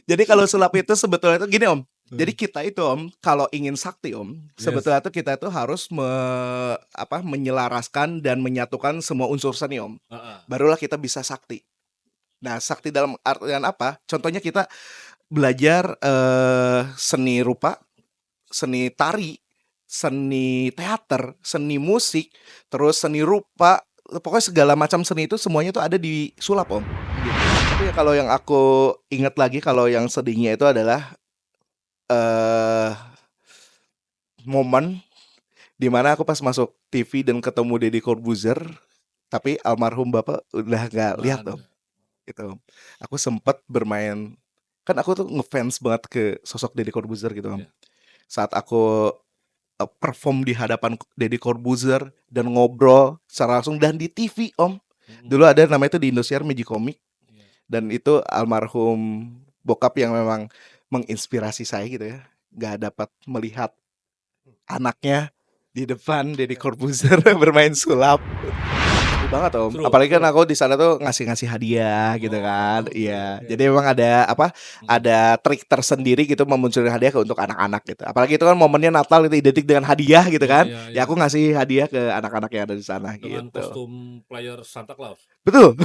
Jadi kalau sulap itu sebetulnya itu gini Om. Jadi kita itu Om, kalau ingin sakti Om, sebetulnya tuh kita itu harus menyelaraskan dan menyatukan semua unsur seni Om. Barulah kita bisa sakti. Nah, sakti dalam artian apa? Contohnya kita belajar seni rupa, seni tari, seni teater, seni musik, terus seni rupa, pokoknya segala macam seni itu semuanya tuh ada di sulap Om. Gitu. Tapi kalau yang aku ingat lagi kalau yang sedihnya itu adalah eh momen dimana aku pas masuk TV dan ketemu Deddy Corbuzier, tapi almarhum bapak udah nggak lihat Om. Gitu. Aku sempat bermain, kan aku tuh ngefans banget ke sosok Deddy Corbuzier gitu Om. Saat aku perform di hadapan Deddy Corbuzier dan ngobrol secara langsung dan di TV Om. Dulu ada namanya itu di Indosiar Magicomic. Dan itu almarhum bokap yang memang menginspirasi saya gitu ya. Gak dapat melihat anaknya di depan Deddy Corbuzier bermain sulap. Seru banget Om. Apalagi kan aku di sana tuh ngasih hadiah gitu kan. Iya. Jadi memang ada ada trik tersendiri gitu memunculkan hadiah untuk anak-anak gitu. Apalagi itu kan momennya Natal itu identik dengan hadiah gitu kan. Ya aku ngasih hadiah ke anak-anak yang ada di sana dengan gitu. kostum player Santa Claus. Betul.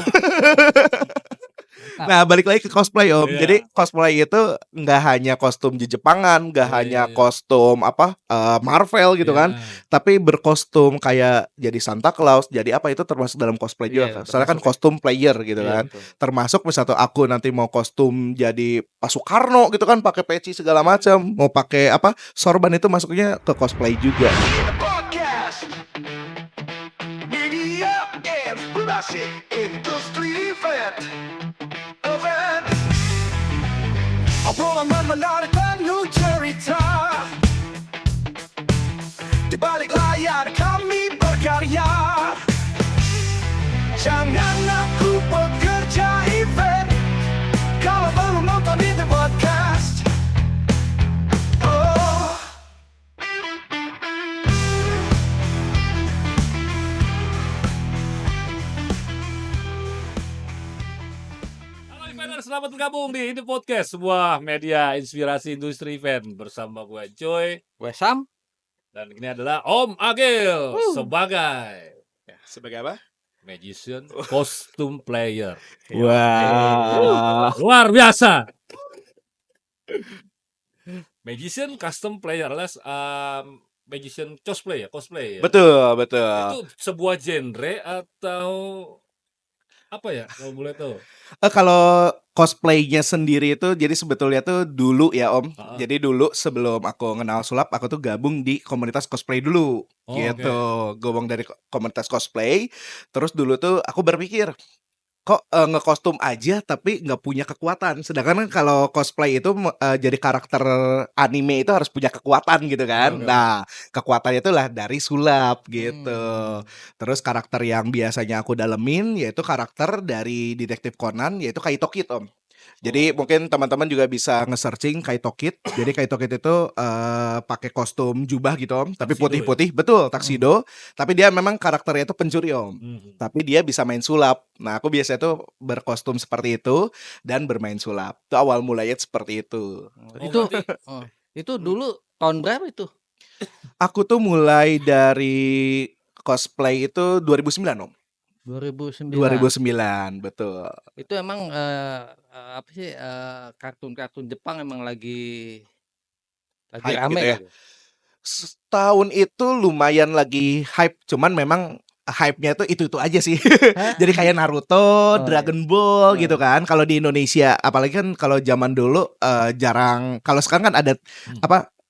Nah, balik lagi ke cosplay Om. Jadi cosplay itu nggak hanya kostum Jepangan, nggak hanya kostum Marvel gitu kan, tapi berkostum kayak jadi Santa Claus, jadi apa itu termasuk dalam cosplay juga. Soalnya kan kostum player gitu kan. Termasuk misalnya aku nanti mau kostum jadi Pak Soekarno gitu kan, pakai peci segala macam, mau pakai sorban itu masuknya ke cosplay juga. Obrolan menarik penuh cerita. Di balik layar kami berkarya. Jangan aku bekerja event kalau belum nonton di The Podcast. Selamat bergabung di The Podcast, sebuah media inspirasi industri event bersama gue Joy, gue Sam, dan ini adalah Om Agil sebagai apa? Magician, costume player. Wah. Luar biasa. Magician, custom player, alias magician cosplay ya. Betul. Itu sebuah genre atau apa ya kalau boleh tahu? Kalau cosplaynya sendiri itu jadi sebetulnya tuh dulu ya Om. Jadi dulu sebelum aku kenal sulap, aku tuh gabung di komunitas cosplay dulu. Gitu. Gabung dari komunitas cosplay. Terus dulu tuh aku berpikir, kok ngekostum aja tapi nggak punya kekuatan. Sedangkan kalau cosplay itu jadi karakter anime itu harus punya kekuatan gitu kan. Nah, kekuatannya itu lah dari sulap gitu. Terus karakter yang biasanya aku dalemin yaitu karakter dari Detektif Conan, yaitu Kaito Kid Om. Jadi mungkin teman-teman juga bisa nge-searching Kaito Kid. Jadi Kaito Kid itu pakai kostum jubah gitu Om, tapi putih-putih, betul, tuxedo. Tapi dia memang karakternya itu pencuri Om. Tapi dia bisa main sulap. Nah, aku biasanya tuh berkostum seperti itu dan bermain sulap. Itu awal mulanya seperti itu. Itu dulu tahun berapa itu? Aku tuh mulai dari cosplay itu 2009 Om. 2009, betul. Itu emang apa sih kartun-kartun Jepang emang lagi rame gitu ya. Setahun itu lumayan lagi hype, cuman memang hype-nya itu aja sih. Jadi kayak Naruto, Dragon Ball gitu kan. Kalau di Indonesia, apalagi kan kalau zaman dulu jarang. Kalau sekarang kan ada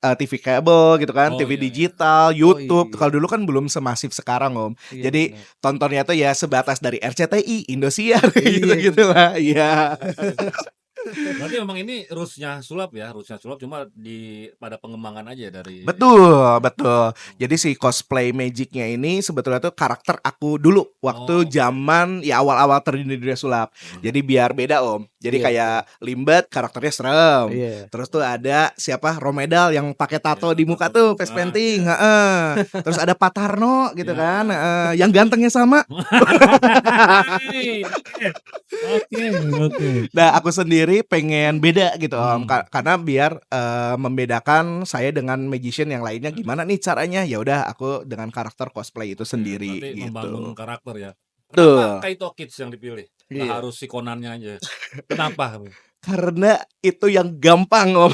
TV kabel gitu kan, TV digital, YouTube. Kalau dulu kan belum semasif sekarang Om. Jadi tontonnya tuh ya sebatas dari RCTI, Indosiar gitu lah. Iya. Berarti memang ini rootsnya sulap cuma pada pengembangan aja dari. Betul. Jadi si cosplay magicnya ini sebetulnya tuh karakter aku dulu waktu zaman ya awal-awal terjun di dunia sulap. Jadi biar beda Om. Jadi kayak Limbat karakternya serem. Terus tuh ada siapa Romedal yang pakai tato di muka tuh face painting. Terus ada Patarno gitu kan, yang gantengnya sama. Nah aku sendiri tapi pengen beda gitu Om. Karena biar membedakan saya dengan magician yang lainnya gimana nih caranya. Ya udah aku dengan karakter cosplay itu sendiri Berarti membangun gitu. karakter ya. Tuh. Kenapa Kaito Kids yang dipilih? Nggak Iya. harus si Conannya aja. Kenapa? Karena itu yang gampang Om.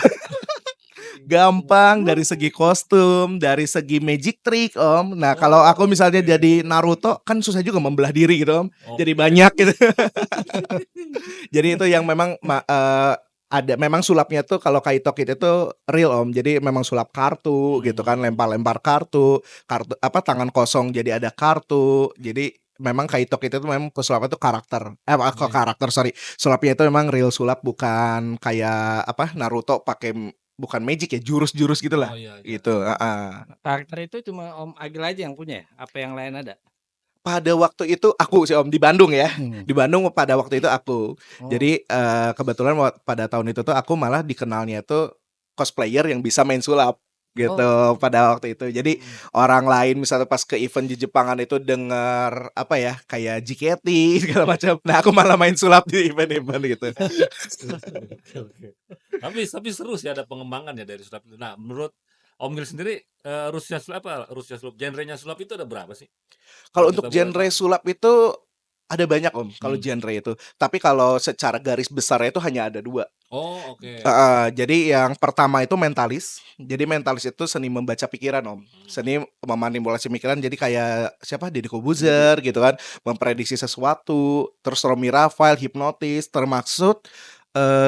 Gampang dari segi kostum, dari segi magic trick Om. Nah kalau aku misalnya jadi Naruto kan susah juga membelah diri gitu Om. Jadi banyak gitu. Jadi itu yang memang ada memang sulapnya tuh kalau Kaito Kid itu real Om. Jadi memang sulap kartu gitu kan, lempar-lempar kartu apa tangan kosong jadi ada kartu. Jadi memang Kaito Kid itu memang pesulapnya itu karakter. Karakter sorry. Sulapnya itu memang real sulap, bukan kayak apa Naruto pakai bukan magic ya, jurus-jurus gitulah. Oh, iya. Gitu, Karakter itu cuma Om Agil aja yang punya ya? Apa yang lain ada? Pada waktu itu aku sih Om di Bandung ya. Di Bandung pada waktu itu aku. Jadi kebetulan pada tahun itu tuh aku malah dikenalnya tuh cosplayer yang bisa main sulap gitu pada waktu itu. Jadi orang lain misalnya pas ke event di Jepangan itu denger apa ya kayak JKT segala macam. Nah aku malah main sulap di event-event gitu. Tapi seru sih ada pengembangan ya dari sulap itu. Nah menurut Om Gil sendiri Rusia sulap genrenya sulap itu ada berapa sih? Kalau Kita untuk boleh genre tahu. sulap itu ada banyak Om kalau genre itu. Tapi kalau secara garis besarnya itu hanya ada 2. Oh oke. Jadi yang pertama itu mentalis. Jadi mentalis itu seni membaca pikiran Om. Seni memanipulasi pikiran. Jadi kayak siapa Deddy Corbuzier gitu kan, memprediksi sesuatu. Terus Romy Rafael, hipnotis, termasuk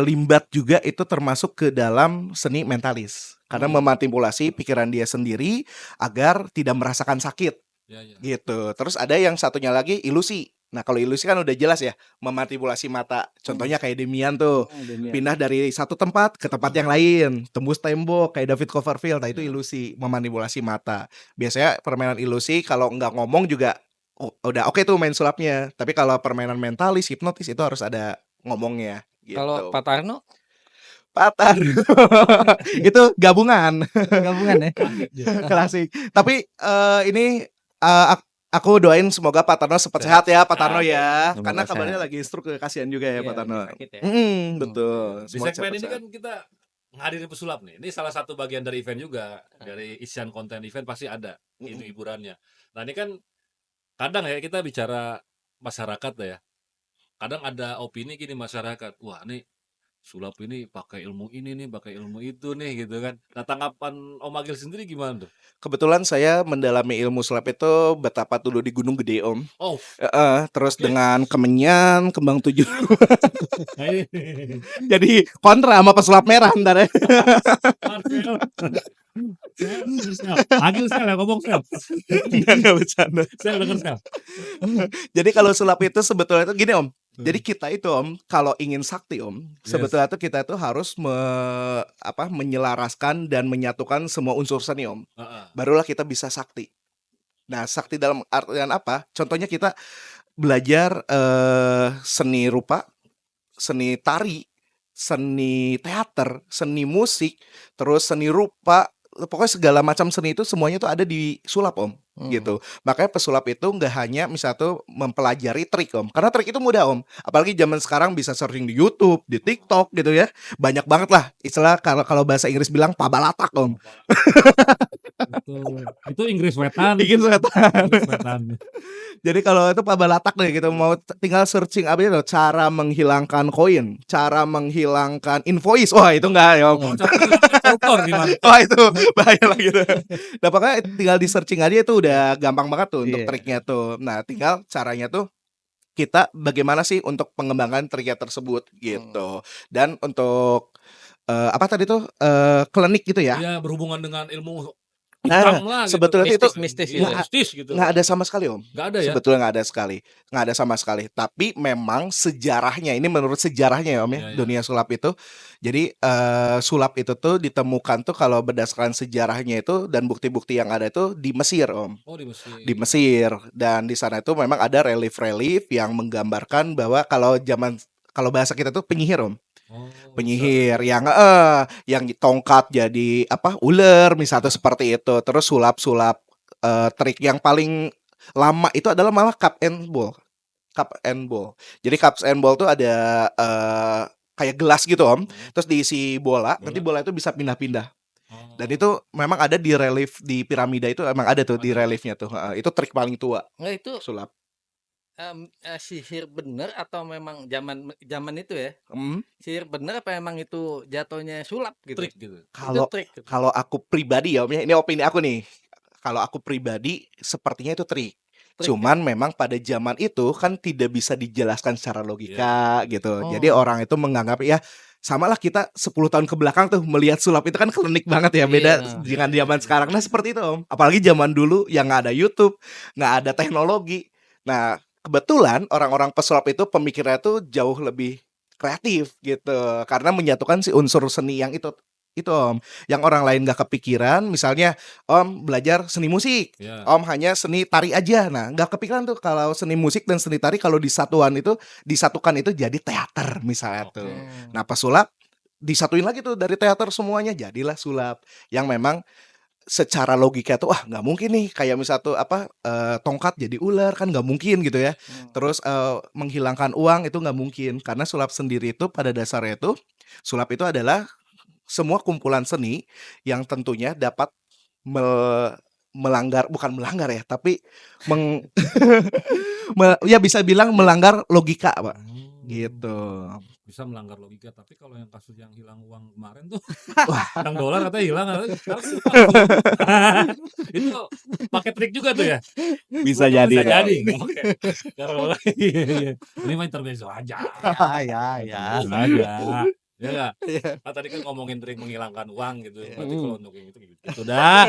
Limbat juga itu termasuk ke dalam seni mentalis. Karena memanipulasi pikiran dia sendiri agar tidak merasakan sakit. Ya, ya. Gitu. Terus ada yang satunya lagi ilusi. Nah kalau ilusi kan udah jelas ya, memanipulasi mata. Contohnya kayak Demian tuh, pindah dari satu tempat ke tempat yang lain, tembus tembok kayak David Copperfield. Nah itu ilusi, memanipulasi mata. Biasanya permainan ilusi kalau nggak ngomong juga udah oke tuh main sulapnya. Tapi kalau permainan mentalis, hipnotis itu harus ada ngomongnya. Gitu. Kalau Pak Tarno Patar itu gabungan. gabungan ya? Klasik. Tapi ini aku doain semoga Pak Tarno cepat sehat ya Pak Tarno ya. Semoga Karena sehat. kabarnya lagi stroke, kasihan juga ya Iya, Pak Tarno. lagi sakit ya. Betul. Di Semoga segmen cepat ini sehat. kan kita ngadirin pesulap nih. Ini salah satu bagian dari event juga. Dari isian konten event pasti ada itu hiburannya. Nah ini kan kadang ya kita bicara masyarakat ya. Kadang ada opini gini masyarakat. Wah nih sulap ini pakai ilmu ini nih, pakai ilmu itu nih gitu kan. Nah tanggapan Om Agil sendiri gimana tuh? Kebetulan saya mendalami ilmu sulap itu betapa dulu di Gunung Gede Om. Oh, Terus dengan kemenyan, kembang tujuh. nah ini. Jadi kontra sama pesulap merah ntar ya. Agil sel ya ngomong sel. Nggak bercanda. Sel denger sel. Jadi kalau sulap itu sebetulnya itu gini Om. Jadi kita itu Om, kalau ingin sakti Om, sebetulnya itu kita itu harus menyelaraskan dan menyatukan semua unsur seni Om. Barulah kita bisa sakti. Nah, sakti dalam artian apa? Contohnya kita belajar seni rupa, seni tari, seni teater, seni musik, terus seni rupa, pokoknya segala macam seni itu semuanya tuh ada di sulap Om. Gitu. Makanya pesulap itu nggak hanya misalnya tuh mempelajari trik Om. Karena trik itu mudah Om. Apalagi zaman sekarang bisa searching di YouTube, di TikTok gitu ya. Banyak banget lah istilah kalau bahasa Inggris bilang pabalatak Om. Itu Inggris wetan. Bikin setan. Inggris wetan. Jadi kalau itu pabalatak deh gitu, mau tinggal searching apa itu cara menghilangkan koin, cara menghilangkan invoice. Wah, itu enggak ya Om. Koruptor gimana? Wah itu bahaya lah gitu. Nah pokoknya tinggal di searching aja itu udah gampang banget tuh untuk triknya tuh. Nah tinggal caranya tuh kita bagaimana sih untuk pengembangan triknya tersebut gitu. Dan untuk apa tadi tuh klinik gitu ya. Iya berhubungan dengan ilmu Nah, hitam lah gitu. sebetulnya itu mistis mistis gitu. nggak ada sama sekali Om. Nggak ada ya? Sebetulnya nggak ada sama sekali. Tapi memang sejarahnya ini menurut sejarahnya ya Om ya, Ya, ya. dunia sulap itu. Jadi sulap itu tuh ditemukan tuh kalau berdasarkan sejarahnya itu dan bukti-bukti yang ada itu di Mesir Om. Oh di Mesir. Di Mesir, dan di sana itu memang ada relief-relief yang menggambarkan bahwa kalau bahasa kita tuh penyihir Om. Oh, Penyihir yang tongkat jadi ular misalnya seperti itu. Terus sulap-sulap trik yang paling lama itu adalah malah cup and ball. Cup and ball. Jadi cup and ball tuh ada kayak gelas gitu Om. Hmm. Terus diisi bola, nanti bola itu bisa pindah-pindah. Dan itu memang ada di relief di piramida itu emang ada tuh di Ada. reliefnya tuh. Itu trik paling tua Nggak itu sulap. sihir bener atau memang zaman itu ya? Hmm. Sihir bener apa emang itu jatuhnya sulap gitu? Trik gitu. Kalau Itu trik gitu. kalau aku pribadi ya Om ya, ini opini aku nih. Kalau aku pribadi sepertinya itu trik. Trik, Cuman memang pada zaman itu kan tidak bisa dijelaskan secara logika gitu. Jadi Oh. orang itu menganggap ya samalah kita 10 tahun ke belakang tuh melihat sulap itu kan klinik banget ya, beda Iya. dengan zaman sekarang. Nah seperti itu Om. Apalagi zaman dulu yang nggak ada YouTube, nggak ada teknologi. Nah kebetulan orang-orang pesulap itu pemikirannya tuh jauh lebih kreatif gitu. Karena menyatukan si unsur seni yang itu Om. Yang orang lain nggak kepikiran. Misalnya Om belajar seni musik, Ya. Om hanya seni tari aja. Nah, nggak kepikiran tuh kalau seni musik dan seni tari kalau disatukan itu jadi teater misalnya Oke. tuh. Nah, pesulap disatuin lagi tuh dari teater semuanya jadilah sulap yang memang secara logika tuh wah nggak mungkin nih kayak misal tuh tongkat jadi ular kan nggak mungkin gitu ya. Terus menghilangkan uang itu nggak mungkin karena sulap sendiri itu pada dasarnya itu sulap itu adalah semua kumpulan seni yang tentunya dapat bukan melanggar ya, tapi ya bisa bilang melanggar logika, Pak. Gitu. Bisa melanggar logika, tapi kalau yang kasus yang hilang uang kemarin tuh Wah. yang dolar katanya hilang, sekarang itu pakai trik juga tuh ya. Bisa jadi. Bisa dong. jadi. Oke. Kalau iya. Ini mah intermezzo aja. Ya. Aja. Ya nggak? Nah, tadi kan ngomongin trik menghilangkan uang gitu. Berarti kalau untuk yang itu gitu dah.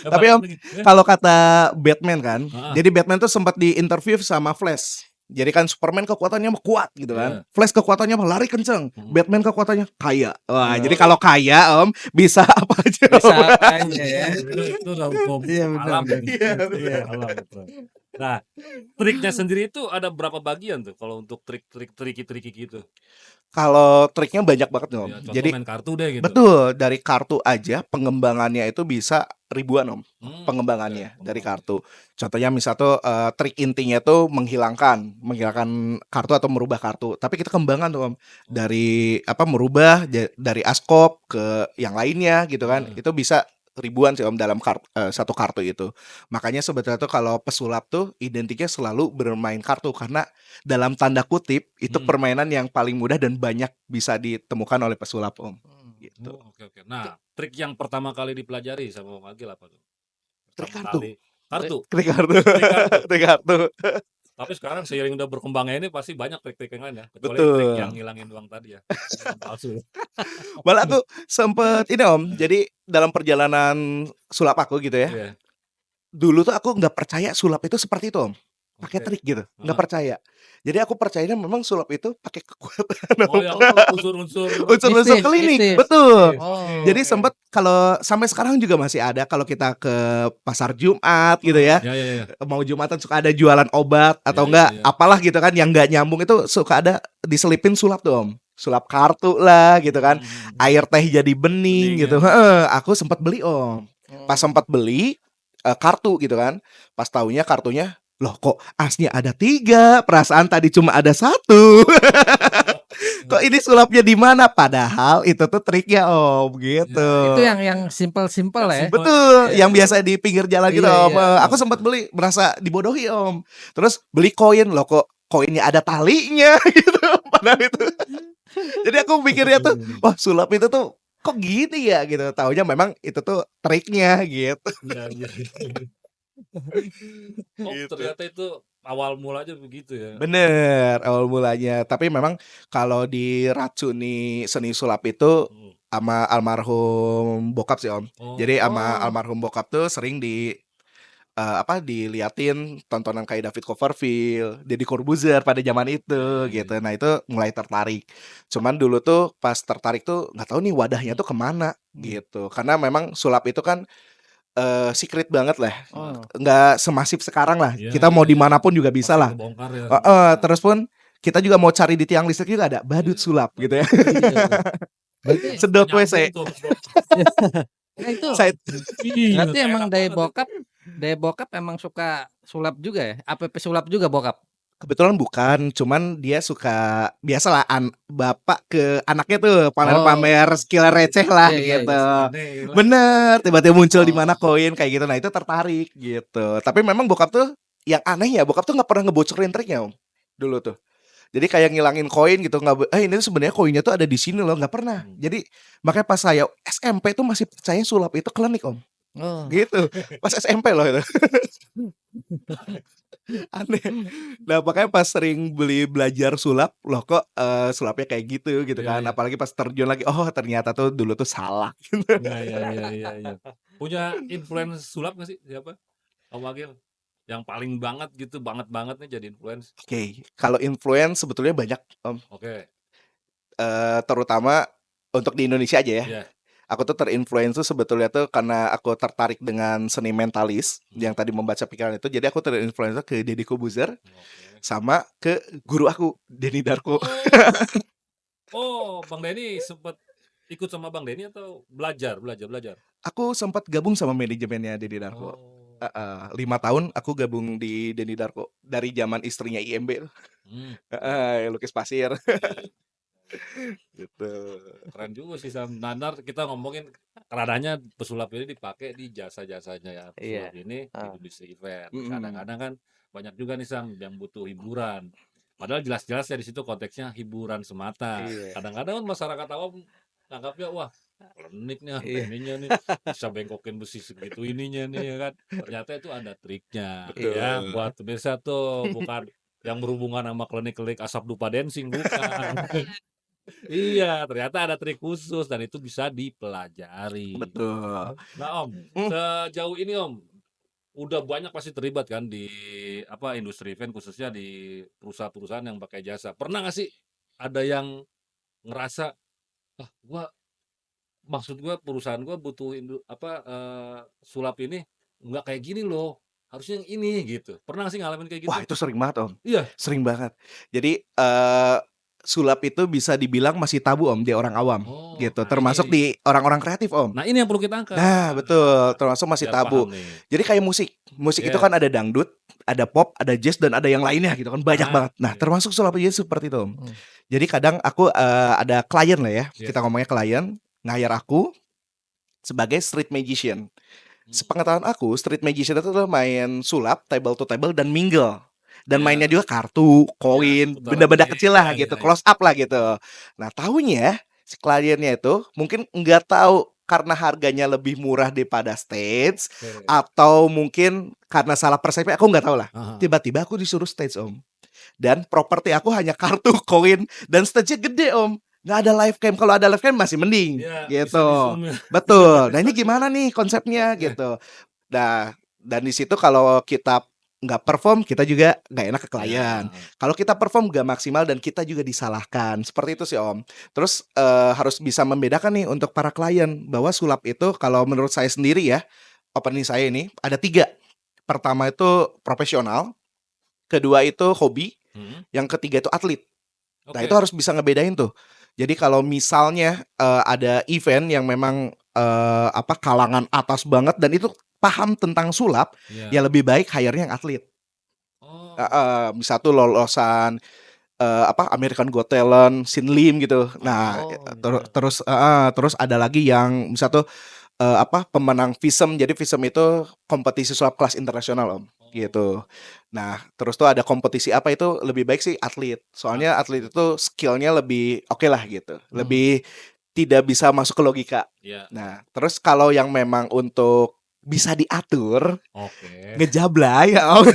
Tapi Om, kalau kata Batman kan, Ah. jadi Batman tuh sempat diinterview sama Flash. Jadi kan Superman kekuatannya mah kuat gitu kan. Flash kekuatannya mah lari kenceng. Batman kekuatannya kaya. Wah, jadi kalau kaya Om bisa apa aja. Bisa Om. apanya ya? Itu udah hukum Iya, benar, alam. benar. Iya, alam. Betul. Nah, triknya sendiri itu ada berapa bagian tuh kalau untuk triki gitu? Kalau triknya banyak banget nih Om. Ya, contoh Jadi main kartu deh gitu. betul, dari kartu aja pengembangannya itu bisa ribuan Om. Hmm, Pengembangannya oke, dari pengembangan. kartu. Contohnya misal tuh trik intinya tuh menghilangkan kartu atau merubah kartu. Tapi kita kembangan tuh Om. Dari merubah dari askop ke yang lainnya gitu kan. Itu bisa ribuan sih Om dalam satu kartu itu. Makanya sebetulnya tuh kalau pesulap tuh identiknya selalu bermain kartu karena dalam tanda kutip itu permainan yang paling mudah dan banyak bisa ditemukan oleh pesulap Om. Gitu. Oh, oke. Nah, trik yang pertama kali dipelajari sama Om Agil apa tuh? Trik Pertama kartu. kali. Kartu. Trik kartu. Trik kartu. Trik kartu. Tapi sekarang seiring udah berkembangnya ini pasti banyak trik-trik yang lain ya. Kecuali Betul. trik yang ngilangin uang tadi ya. Yang palsu. Malah aku sempet ini Om. Jadi dalam perjalanan sulap aku gitu ya. Iya. Dulu tuh aku nggak percaya sulap itu seperti itu Om. Pakai Oke. trik gitu. Nggak percaya. Jadi aku percayanya memang sulap itu pakai kekuatan. Oh, yang unsur-unsur Unsur-unsur Mistis, klinik. mistis. Betul. Oh. Jadi sempet kalau sampai sekarang juga masih ada kalau kita ke pasar Jumat gitu ya. Ya. Mau Jumatan suka ada jualan obat atau Iya, enggak iya. apalah gitu kan yang enggak nyambung itu suka ada diselipin sulap tuh Om. Sulap kartu lah gitu kan. Air teh jadi bening Bening, gitu. ya. Aku sempat beli Om. Pas sempat beli kartu gitu kan. Pas taunya kartunya loh kok asnya ada 3, perasaan tadi cuma ada 1. Kok ini sulapnya di mana? Padahal itu tuh triknya Om gitu. Itu yang simple-simple ya. Betul, Iya. yang biasa di pinggir jalan gitu Iya, Om. iya. Aku sempat beli, merasa dibodohi Om. Terus beli koin, loh kok koinnya ada talinya gitu. Padahal itu. Jadi aku mikirnya tuh, wah sulap itu tuh kok gini ya gitu. Taunya memang itu tuh triknya gitu. Iya. Oh, Gitu. ternyata itu awal mulanya begitu ya. Bener, awal mulanya. Tapi memang kalau diracuni seni sulap itu sama almarhum bokap sih Om. Oh. Jadi sama almarhum bokap tuh sering diliatin tontonan kayak David Copperfield, Deddy Corbuzier pada zaman itu gitu. Nah itu mulai tertarik. Cuman dulu tuh pas tertarik tuh nggak tahu nih wadahnya tuh kemana gitu. Karena memang sulap itu kan secret banget lah, nggak semasif sekarang lah. Iya, Kita mau iya. dimanapun juga bisa lah. Kebongkar ya. Terus pun kita juga mau cari di tiang listrik juga ada badut sulap gitu ya. Berarti, Sedot WC. nah itu Iya, berarti emang dari bokap emang suka sulap juga ya? APP sulap juga bokap? Kebetulan bukan, cuman dia suka biasalah bapak ke anaknya tuh pamer-pamer Oh. skill receh lah Iya, gitu. Aneh lah. Bener, tiba-tiba muncul di Oh. mana koin kayak gitu. Nah, itu tertarik gitu. Tapi memang bokap tuh yang aneh ya, bokap tuh nggak pernah ngebocorin triknya, Om. Dulu tuh. Jadi kayak ngilangin koin gitu, nggak ini tuh sebenarnya koinnya tuh ada di sini loh, nggak pernah. Jadi makanya pas saya SMP tuh masih percaya sulap itu klinik, Om. Oh. Gitu. Pas SMP loh itu. Aneh. Nah, makanya pas sering belajar sulap, loh kok sulapnya kayak gitu Iya, kan. iya. Apalagi pas terjun lagi, oh ternyata tuh dulu tuh salah. Iya. Punya influence sulap nggak sih siapa? Om Agil? Yang paling banget gitu, banget nih jadi influence. Oke, kalau influence sebetulnya banyak, Om. Oke. Terutama untuk di Indonesia aja ya. Iya. Aku tuh terinfluence tuh sebetulnya tuh karena aku tertarik dengan seni mentalis yang tadi membaca pikiran itu. Jadi aku terinfluence ke Deddy Corbuzier Oke. sama ke guru aku, Denny Darko. Oh, Bang Denny sempet ikut sama Bang Denny atau belajar? Aku sempat gabung sama manajemennya Denny Darko. Oh. 5 tahun aku gabung di Denny Darko dari zaman istrinya IMB, Hmm. yang lukis pasir gitu. Keren juga sih Sam. Nanar kita ngomongin kerananya pesulap ini dipakai di jasa-jasanya ya. Iya. Pesulap ini di Ah. industri event. Mm-mm. Kadang-kadang kan banyak juga nih Sam yang butuh hiburan. Padahal jelas-jelas ya di situ konteksnya hiburan semata. Iya. Kadang-kadang kan masyarakat awam nganggapnya wah klinik nih Iya. ininya nih bisa bengkokin besi segitu ininya nih ya kan. Ternyata itu ada triknya Betul. ya buat pemirsa tuh bukan yang berhubungan sama klinik-klinik asap dupa dancing bukan. Iya, ternyata ada trik khusus dan itu bisa dipelajari. Betul. Nah, Om, Hmm. sejauh ini Om, udah banyak pasti terlibat kan di apa industri event khususnya di perusahaan-perusahaan yang pakai jasa. Pernah nggak sih ada yang ngerasa, ah, maksud gua perusahaan gua butuh sulap ini nggak kayak gini loh, harusnya yang ini gitu. Pernah nggak sih ngalamin kayak Wah, gitu? itu sering banget, Om. Iya. Sering banget. Jadi sulap itu bisa dibilang masih tabu, Om, di orang awam Oh, gitu. nah Termasuk ini. di orang-orang kreatif, Om. Nah, ini yang perlu kita angkat. Nah, betul, termasuk masih Biar tabu. paham nih. Jadi kayak musik. Musik itu Yes. kan ada dangdut, ada pop, ada jazz dan ada yang lainnya gitu kan. Banyak Ah, banget. Nah, iya. termasuk sulap jazz seperti itu, Om. Hmm. Jadi kadang aku ada klien lah ya. Yes. Kita ngomongnya klien, nge-hire aku sebagai street magician. Sepengetahuan aku, street magician itu tuh main sulap, table to table dan mingle. Dan Iya. mainnya juga kartu, koin, seputar benda-benda ini. kecil lah Iya, gitu, iya. close up lah gitu. Nah, tahunya si kliennya itu mungkin nggak tahu karena harganya lebih murah daripada stage Oke. atau mungkin karena salah persepsi, aku nggak tahu lah. Aha. Tiba-tiba aku disuruh stage, Om. Dan properti aku hanya kartu, koin, dan stage-nya gede, Om. Nggak ada live cam. Kalau ada live cam masih mending Iya, bisa gitu. di zoom ya. Betul. Nah, ini gimana nih konsepnya gitu. Nah, dan di situ kalau kita nggak perform, kita juga nggak enak ke klien. Ya. Kalau kita perform nggak maksimal dan kita juga disalahkan. Seperti itu sih, Om. Terus harus bisa membedakan nih untuk para klien bahwa sulap itu kalau menurut saya sendiri ya, opening saya ini ada 3. Pertama itu profesional, kedua itu hobi, yang ketiga itu atlet. Nah, Oke. itu harus bisa ngebedain tuh. Jadi kalau misalnya ada event yang memang kalangan atas banget dan itu paham tentang sulap, Iya. ya lebih baik hire-nya yang atlet. Oh. Bisa tuh lolosan American Got Talent, Sin Lim gitu. Nah, Oh, iya. terus ada lagi yang bisa tuh pemenang FISM. Jadi FISM itu kompetisi sulap kelas internasional, Om. Gitu. Nah, terus tuh ada kompetisi apa itu lebih baik sih atlet. Soalnya atlet itu skillnya lebih oke lah gitu. Lebih tidak bisa masuk ke logika. Iya. Nah, terus kalau yang memang untuk bisa diatur, Oke. ngejablay ya, Om.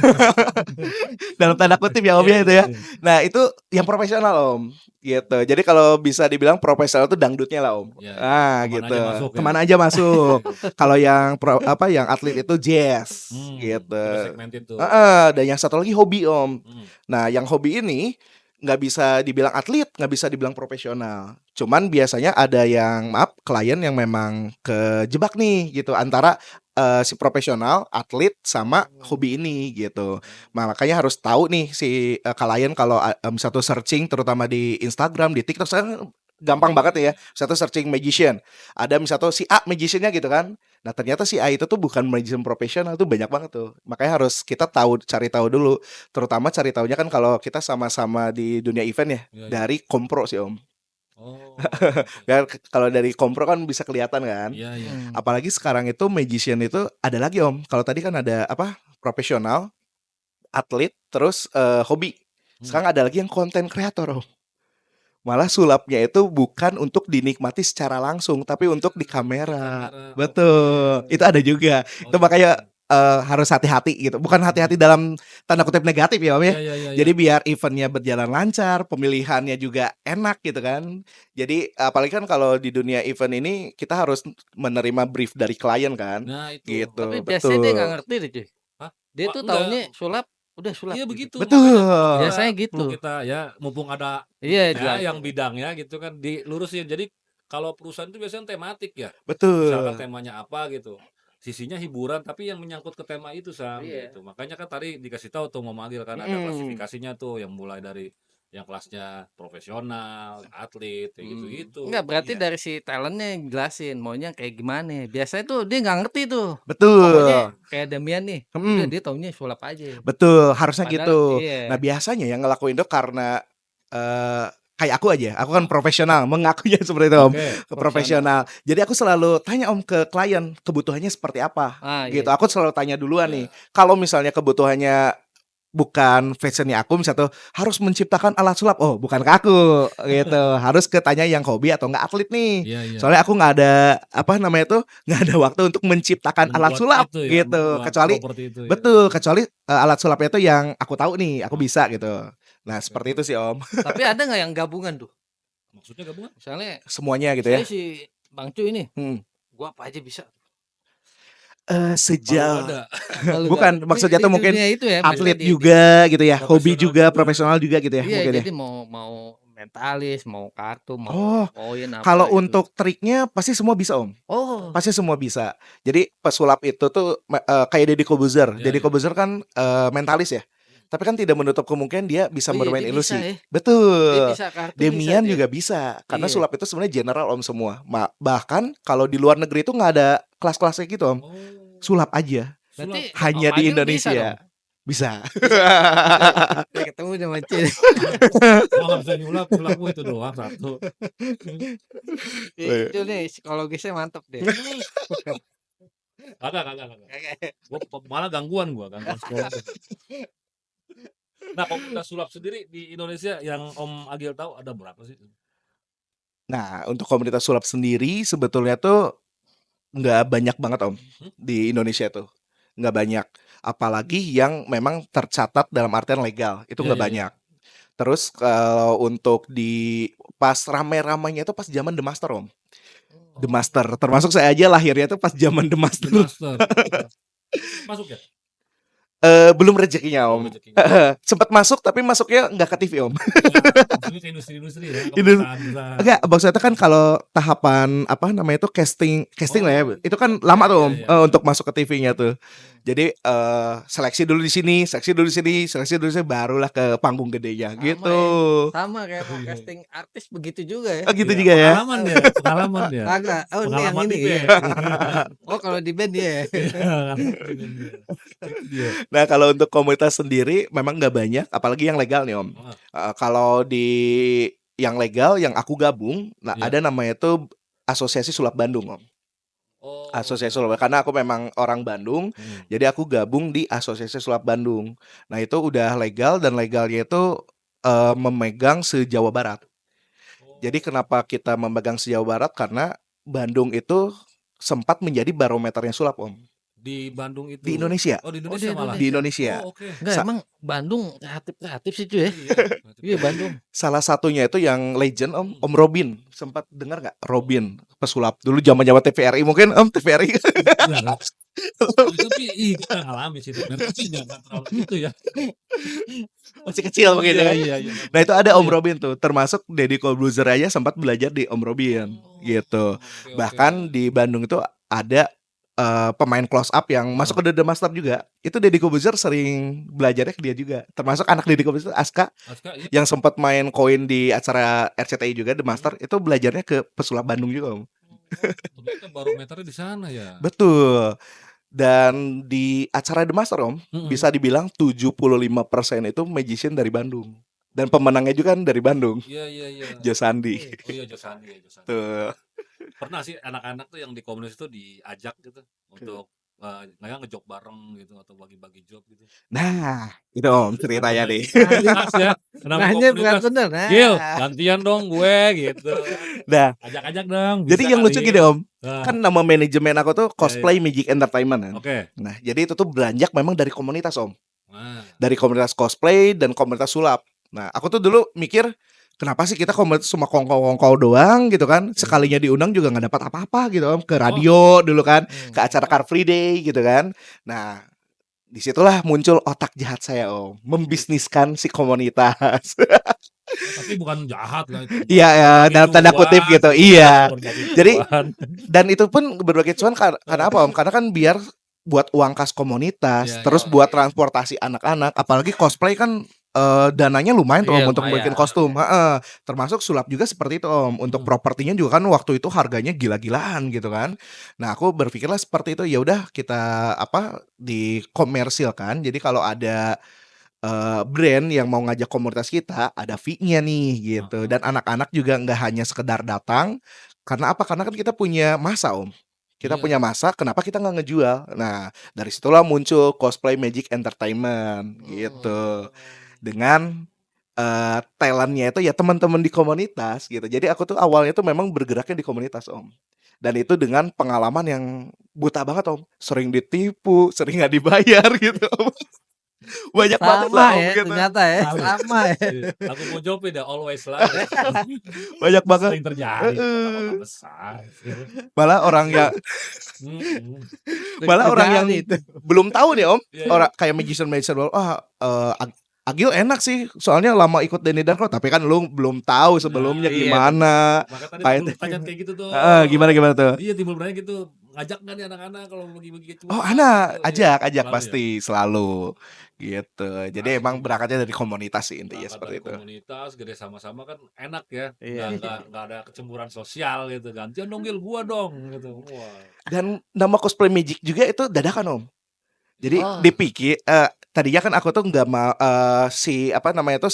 Dalam tanda kutip ya, Om ya itu ya. Nah, itu yang profesional, Om. Gitu. Jadi kalau bisa dibilang profesional itu dangdutnya lah, Om. Ya, Ah, kemana gitu. aja masuk ya. Kemana aja masuk. Kalau yang yang atlet itu jazz, gitu. Ada segmented tuh. Dan yang satu lagi hobi, Om. Nah, yang hobi ini nggak bisa dibilang atlet, nggak bisa dibilang profesional. Cuman biasanya ada yang klien yang memang kejebak nih gitu antara si profesional, atlet sama hobi ini gitu. Nah, makanya harus tahu nih si klien kalau satu searching terutama di Instagram, di TikTok sekarang gampang banget nih ya. Satu searching magician. Ada misalnya tuh si A magiciannya gitu kan. Nah, ternyata si A itu tuh bukan magician profesional, tuh banyak banget tuh. Makanya harus kita cari tahu dulu. Terutama cari tahunya kan kalau kita sama-sama di dunia event ya, Iya, iya. dari kompro sih Om. Oh, Biar kalau dari kompro kan bisa kelihatan kan. iya, iya. Apalagi sekarang itu magician itu ada lagi Om. Kalau tadi kan ada apa? Profesional, atlet, terus hobi. Sekarang ada lagi yang konten kreator Om. Malah sulapnya itu bukan untuk dinikmati secara langsung, tapi untuk di kamera. Kamera, Betul. oke. Itu ada juga. Itu Oh, makanya harus hati-hati gitu. Bukan hati-hati dalam tanda kutip negatif ya Om ya. iya, iya, iya, Jadi iya. biar eventnya berjalan lancar, pemilihannya juga enak gitu kan. Jadi apalagi kan kalau di dunia event ini kita harus menerima brief dari klien kan. Nah, itu. Gitu, Tapi biasanya dia nggak betul. ngerti deh cuy. Hah? Dia Wah, tuh enggak. taunya sulap, udah sulap Iya gitu. begitu. Betul. Makanya perlu Biasanya perlu gitu. kita ya mumpung ada Iya, ya jelas. yang bidangnya gitu kan dilurusin. Jadi kalau perusahaan itu biasanya tematik ya. Betul. Misalkan temanya apa gitu. Sisinya hiburan tapi yang menyangkut ke tema itu Sam Iya. gitu. Makanya kan tadi dikasih tahu tuh mau manggil kan ada klasifikasinya tuh yang mulai dari yang kelasnya profesional, atlet, kayak gitu-gitu. Enggak, berarti Iya. dari si talentnya yang jelasin maunya kayak gimana. Biasanya tuh dia nggak ngerti tuh. Betul. Pokoknya kayak Damian nih, udah Hmm. dia taunya sulap aja. Betul, harusnya Padahal gitu. iya. Nah, biasanya yang ngelakuin itu karena kayak aku aja, aku kan profesional, mengakunya seperti itu Om, Oke. profesional. Jadi aku selalu tanya Om ke klien kebutuhannya seperti apa, Ah, gitu. iya. Aku selalu tanya duluan Iya. nih. Kalau misalnya kebutuhannya bukan fashionnya aku, misalnya tuh harus menciptakan alat sulap, oh bukan ke aku, gitu. Harus ke tanya yang hobi atau enggak atlet nih. Iya, iya. Soalnya aku nggak ada apa namanya tuh, nggak ada waktu untuk menciptakan alat Membuat sulap, itu ya, gitu. membuat Kecuali properti itu ya. betul, kecuali alat sulapnya itu yang aku tahu nih, aku bisa gitu. Nah, seperti itu sih Om. Tapi ada nggak yang gabungan tuh? Maksudnya gabungan? Misalnya Semuanya gitu ya. saya si Bang Cu ini, Hmm. gua apa aja bisa. Baru Sejauh ada. bukan, maksudnya tuh mungkin dunia itu ya, atlet maksudnya di juga gitu ya, hobi Profesional juga, juga. profesional juga gitu ya, iya, mungkin ya. jadi mau mentalis, mau kartu, mau Oh, koin apa kalau gitu. untuk triknya pasti semua bisa Om. Oh, Pasti semua bisa. Jadi pesulap itu tuh kayak Deddy Corbuzier. Iya, Deddy iya. Corbuzier kan mentalis ya. Tapi kan tidak menutup kemungkinan dia bisa oh iya, bermain dia ilusi. bisa ya. Dia Betul. bisa kartu, bisa Demian dia. juga bisa. Karena Iya. sulap itu sebenarnya general Om semua. Bahkan kalau di luar negeri itu nggak ada kelas-kelasnya gitu Om. Oh. Sulap aja. Berarti Sulap. Hanya Om di Adil Indonesia. bisa dong? Bisa. Saya ketemu sama Cil. Gua nggak bisa nyulap, nyulap gua itu doang satu. Itu nih psikologisnya mantep deh. Kagak. Gua malah gangguan sekolah. Nah, komunitas sulap sendiri di Indonesia yang Om Agil tahu ada berapa sih? Nah, untuk komunitas sulap sendiri sebetulnya tuh nggak banyak banget Om di Indonesia tuh. Nggak banyak. Apalagi yang memang tercatat dalam artian legal. Itu Iya, nggak iya, iya. banyak. Terus kalau untuk di pas rame-ramenya itu pas zaman The Master Om. The Master. Termasuk saya aja lahirnya tuh pas zaman The Master. The Master. Masuk ya? Belum rezekinya Om. Belum rezekinya. Sempat masuk tapi masuknya nggak ke TV Om. Maksudnya ke industri-industri ya. Perusahaan-perusahaan. Enggak, maksudnya kan kalau tahapan apa namanya itu casting lah ya. Itu kan lama tuh Om, Iya. untuk masuk ke TV-nya tuh. Jadi seleksi dulu di sini, seleksi dulu di sini, seleksi dulu di sini, barulah ke panggung gedenya Sama gitu. Sama kayak mau casting artis begitu juga ya. Oh gitu Iya, juga ya. Pengalaman ya. Kagak. Oh, ini yang Pengalaman ini di ya. band. Oh, kalau di band dia. Iya. Nah, kalau untuk komunitas sendiri memang nggak banyak, apalagi yang legal nih Om. Kalau di yang legal yang aku gabung, nah Iya. ada namanya tuh Asosiasi Sulap Bandung Om. Oh. Asosiasi Sulap, karena aku memang orang Bandung, jadi aku gabung di Asosiasi Sulap Bandung. Nah itu udah legal dan legalnya itu memegang se-Jawa Barat. Jadi kenapa kita memegang se-Jawa Barat? Karena Bandung itu sempat menjadi barometernya sulap Om. Di Bandung itu. Di Indonesia. Oh, di Indonesia di malah. Di Indonesia. Oh, oke. Enggak, Sa- emang Bandung kreatif sih cuy ya. Iya, Bandung. Salah satunya itu yang legend Om Robin. Sempat dengar nggak Robin pesulap dulu zaman-zaman TVRI mungkin Om TVRI. Iya, tapi kita ngalami sih tapi jangan terlalu itu ya. Masih kecil mungkin ya. Iya. Nah itu ada Om Robin tuh, termasuk Deddy Corbuzier aja sempat belajar di Om Robin gitu. Oke. Bahkan di Bandung itu ada pemain close up yang masuk ke The Master juga. Itu Deddy Corbuzier sering belajarnya ke dia juga. Termasuk anak Deddy Corbuzier, Aska, Aska, iya. yang sempat main koin di acara RCTI juga The Master, itu belajarnya ke pesulap Bandung juga, Om. Ternyata barometernya di sana ya. Betul. Dan di acara The Master, Om, Mm-mm. bisa dibilang 75% itu magician dari Bandung. Dan pemenangnya juga kan dari Bandung, Iya. Jo Sandi. Oh iya, Josandi. Tuh. Pernah sih anak-anak tuh yang di komunitas itu diajak gitu untuk ngejob bareng gitu atau bagi-bagi job gitu. Nah, itu Om ceritanya nih. Komunitas ya. Kenapa Nahnya bukan komunitas? bener. Nah. Gil, gantian dong gue gitu. Nah, Ajak-ajak dong. jadi bisa yang lucu kali. gini, Om. Nah, Kan nama manajemen aku tuh Cosplay Magic Entertainment kan. Oke. Nah, jadi itu tuh beranjak memang dari komunitas, Om. Nah, Dari komunitas cosplay dan komunitas sulap. Nah, aku tuh dulu mikir, kenapa sih kita komunitas cuma kongkow-kongkow doang gitu kan? Sekalinya diundang juga nggak dapat apa-apa gitu, Om. Ke radio dulu kan, ke acara Car Free Day gitu kan. Nah, disitulah muncul otak jahat saya, Om, membisniskan si komunitas. tapi bukan jahat lah itu. Iya, ya, dalam tanda kutip gitu. Iya. Jadi, dan itu pun berbagi cuan karena apa, Om? Karena kan biar buat uang kas komunitas, Iya, terus iya. buat transportasi anak-anak, apalagi cosplay kan dananya lumayan tuh, Om, Iya, untuk lumayan. bikin kostum. Heeh. Termasuk sulap juga seperti itu, Om. Untuk propertinya juga kan waktu itu harganya gila-gilaan gitu kan. Nah, aku berpikirlah seperti itu, ya udah kita dikomersilkan. Jadi kalau ada brand yang mau ngajak komunitas kita, ada fee-nya nih gitu. Dan anak-anak juga nggak hanya sekedar datang, karena apa? Karena kan kita punya masa, Om. Kita Iya. punya masa, kenapa kita nggak ngejual? Nah, dari situlah muncul Cosplay Magic Entertainment gitu. Dengan talentnya itu ya teman-teman di komunitas gitu. Jadi aku tuh awalnya tuh memang bergeraknya di komunitas, Om. Dan itu dengan pengalaman yang buta banget, Om. Sering ditipu, sering nggak dibayar gitu, Om. Banyak banget Sama lah, Om, ya, gitu. ternyata ya. Sama ya. Aku mau jawab ya always lah. Banyak banget. Sering terjadi di Heeh. kota-kota besar. Malah orang yang Mm-mm. malah orang yang Terjadi itu. belum tahu nih, Om. Iya, Orang kayak magician baru, Agil enak sih, soalnya lama ikut Denny Darko, tapi kan lu belum tahu sebelumnya Nah, iya, gimana. Maka tadi Kayak timbul pertanyaan kayak gitu tuh. gimana tuh? Iya, timbul pertanyaan gitu. Ngajak nggak nih anak-anak kalau bagi-bagi cuan? Oh, anak, gitu. ajak Selalu ya? pasti selalu gitu. Jadi Pasti. emang berangkatnya dari komunitas sih intinya Berangkat seperti dari itu. komunitas, gede sama-sama kan enak ya. Iya. Nggak ada kecemburuan sosial gitu. Gantian dong Gil, gua dong gitu. Wah. Dan nama Cosplay Magic juga itu dadakan, Om. Jadi Oh. dipikir tadinya kan aku tuh nggak mau si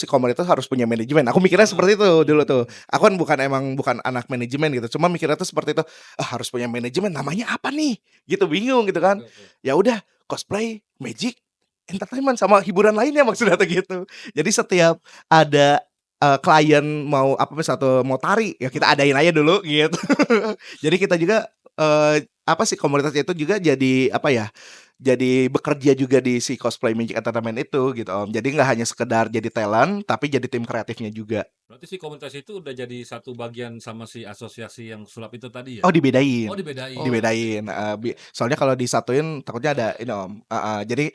komunitas harus punya manajemen. Aku mikirnya seperti itu dulu tuh. Aku kan bukan anak manajemen gitu. Cuma mikirnya tuh seperti itu. Harus punya manajemen. Namanya apa nih? Gitu bingung gitu kan. Oke. Ya udah, Cosplay Magic Entertainment sama hiburan lainnya maksudnya tuh gitu. Jadi setiap ada klien mau mau tari, ya kita adain aja dulu gitu. Jadi kita juga komunitas itu juga jadi jadi bekerja juga di si Cosplay Magic Entertainment itu gitu, Om. Jadi nggak hanya sekedar jadi talent, tapi jadi tim kreatifnya juga. Berarti si komunitas itu udah jadi satu bagian sama si asosiasi yang sulap itu tadi ya? Oh, dibedain. Oh, dibedain. Dibedain. Soalnya kalau disatuin takutnya ada ini, Om. Jadi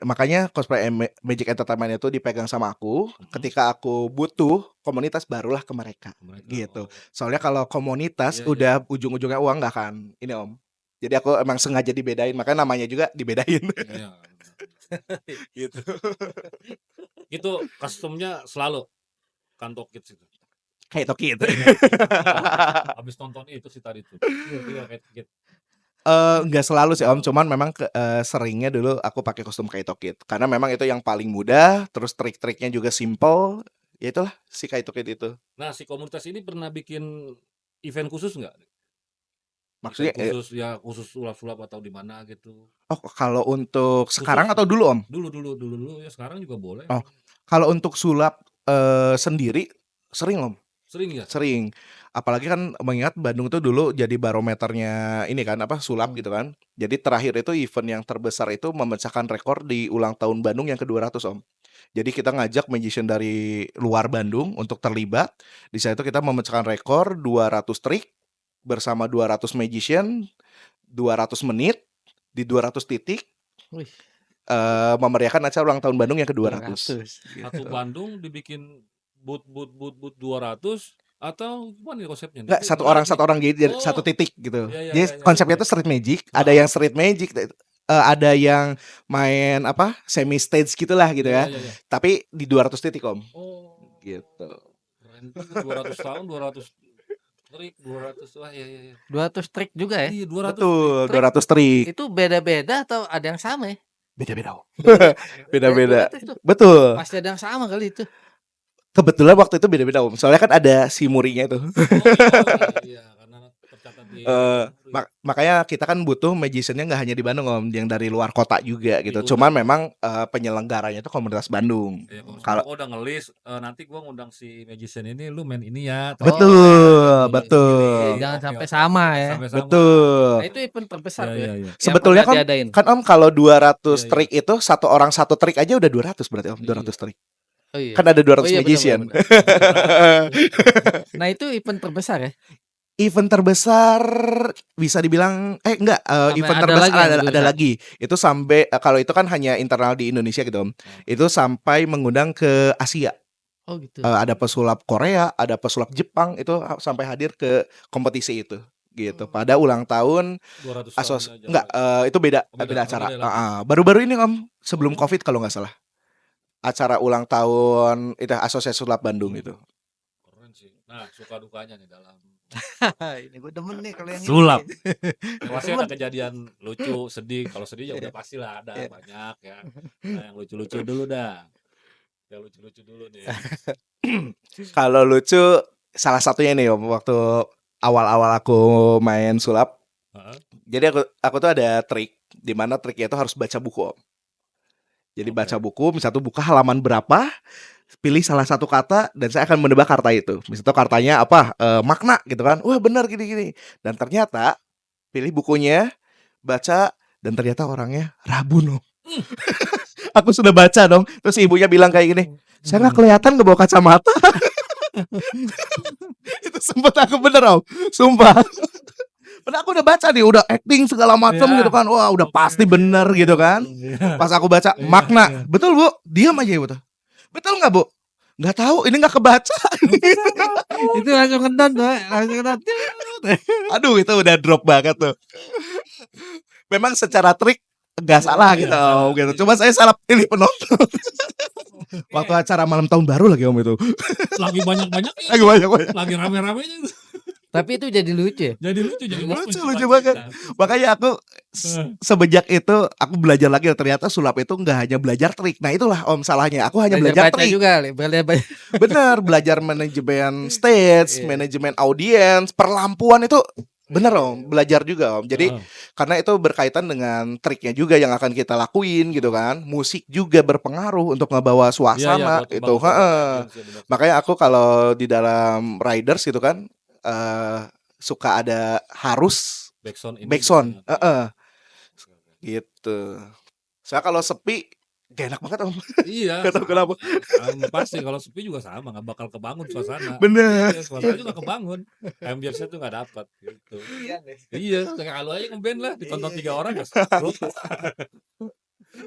makanya Cosplay Magic Entertainment itu dipegang sama aku. Ketika aku butuh komunitas, barulah ke mereka. Mereka, Gitu. oh. Soalnya kalau komunitas Iya, udah ujung-ujungnya uang nggak akan ini, Om. Jadi aku emang sengaja dibedain, makanya namanya juga dibedain. Iya. Gitu. Itu kostumnya selalu Kanto Kids itu. Kayak Tokit. Habis nonton itu sih tadi tuh. Iya, kayak Kids. Nggak selalu sih, Om, cuman memang seringnya dulu aku pakai kostum Kaito Kid karena memang itu yang paling mudah, terus trik-triknya juga simple. Ya itulah si Kaito Kid itu. Nah, si komunitas ini pernah bikin event khusus nggak? Maksudnya Event khusus sulap-sulap atau di mana gitu. kalau untuk sekarang atau dulu, Om? Dulu ya, sekarang juga boleh. Oh, kalau untuk sulap sendiri sering, Om. Sering ya? Sering. Apalagi kan mengingat Bandung tuh dulu jadi barometernya ini kan sulap gitu kan. Jadi terakhir itu event yang terbesar itu memecahkan rekor di ulang tahun Bandung yang ke-200, Om. Jadi kita ngajak magician dari luar Bandung untuk terlibat. Di saat itu kita memecahkan rekor 200 trik bersama 200 magician, 200 menit di 200 titik. Wih. Memeriahkan acara ulang tahun Bandung yang ke-200. 200. Satu Bandung dibikin booth 200 Atau gimana nih konsepnya? Enggak, Itu satu menarik nih. orang gitu dari Oh. satu titik gitu. Iya, iya, Jadi iya, iya, konsepnya iya. itu street magic, ada Heeh. yang street magic, ada yang main apa? Semi stage gitulah gitu Iya, ya. iya, iya. Tapi di 200 titik, Om. Oh. Gitu. Keren juga 200 tahun 200 trik 200 wah iya iya iya. 200 trik juga ya. Iya 200 Betul, trik. 200 trik. Itu beda-beda atau ada yang sama ya? Beda-beda, Om. Beda. Beda-beda. 200 itu. Betul. Pasti ada yang sama kali itu. Kebetulan waktu itu beda-beda, Om. Soalnya kan ada si Murinya itu. Oh iya karena tercatat di Makanya kita kan butuh magician-nya nggak hanya di Bandung, Om, yang dari luar kota juga gitu. Diundang. Cuman memang penyelenggaranya itu komunitas Bandung. ya, Kalau kalau udah ngelis nanti gua ngundang si magician ini lu main ini ya. betul, Oh, betul. Jangan Oke, sampai oke. sama ya. Sampai sama. Betul. Nah, itu event terbesar Iya, ya. iya, iya. Yang Sebetulnya pernah kan diadain. kan Om kalau 200 Iya, iya. trik itu satu orang satu trik aja udah 200 berarti, Om. 200 trik. Oh iya. Kan ada 200 Oh iya, magician. benar. Nah, itu event terbesar ya. Event terbesar bisa dibilang enggak, Sampai event ada terbesar lagi yang lebih ada besar? lagi. Itu sampai kalau itu kan hanya internal di Indonesia gitu, Om. Itu sampai mengundang ke Asia. Oh gitu. Ada pesulap Korea, ada pesulap Jepang itu sampai hadir ke kompetisi itu gitu. Pada ulang tahun 200 asos tahunnya enggak itu beda Oh, beda. beda Oh, acara. beda lagi. Baru-baru ini, Om, sebelum Oh. Covid kalau nggak salah. Acara ulang tahun itu Asosiasi Sulap Bandung itu. Keren sih. Nah, suka dukanya nih dalam Ini gue demen nih kalau yang sulap. ini. Pasti ada kejadian lucu, sedih. Kalau sedih ya udah pastilah ada Iya. banyak ya. Nah, yang lucu-lucu dulu dah. Yang lucu-lucu dulu nih. Kalau lucu salah satunya nih, Om, waktu awal-awal aku main sulap. Heeh. Jadi aku tuh ada trik di mana triknya itu harus baca buku, Om. Jadi Oke. baca buku, misalnya tuh buka halaman berapa, pilih salah satu kata dan saya akan menebak karta itu. Misalnya tuh kartanya apa? Makna gitu kan. Wah, benar gini-gini. Dan ternyata pilih bukunya, baca dan ternyata orangnya rabun, Om. Aku sudah baca dong. Terus ibunya bilang kayak gini, "Saya nggak kelihatan nggak bawa kacamata." Itu sempat aku bener, Om. Sumpah. Padahal aku udah baca nih, udah acting segala macam Iya. gitu kan. Wah, udah Oke. pasti bener gitu kan. Iya. Pas aku baca Iya, makna, iya. betul Bu? Diam aja Ibu tuh. Betul nggak Bu? Nggak tahu, ini nggak kebaca. Itu langsung ngedon tuh, langsung ngedon. Aduh, itu udah drop banget tuh. Memang secara trik nggak salah Iya, gitu, salah. Om, gitu. Cuma saya salah pilih penonton. Waktu acara malam tahun baru lagi, Om, itu. Lagi banyak-banyak Lagi banyak. lagi rame-ramenya itu. Tapi itu jadi lucu ya. Jadi lucu jadi Lucu banget. Makanya aku semenjak itu aku belajar lagi ternyata sulap itu nggak hanya belajar trik. Nah, itulah Om salahnya. Aku hanya belajar baca trik. juga, belajar. Bener, belajar manajemen stage, Iya. manajemen audiens, perlampuan itu bener Om, belajar juga Om. Jadi karena itu berkaitan dengan triknya juga yang akan kita lakuin gitu kan. Musik juga berpengaruh untuk ngebawa suasana itu. Makanya aku kalau di dalam riders gitu kan suka ada harus backsound. Gitu. Saya kalau sepi gak enak banget Om. Iya. Gak tahu kenapa. Pasti kalau sepi juga sama, nggak bakal kebangun suasana. Bener. Iya, suasana juga kebangun. Ambience-nya tuh nggak dapat gitu. Iya, kalau aja ngeband lah ditonton 3 orang nggak seru.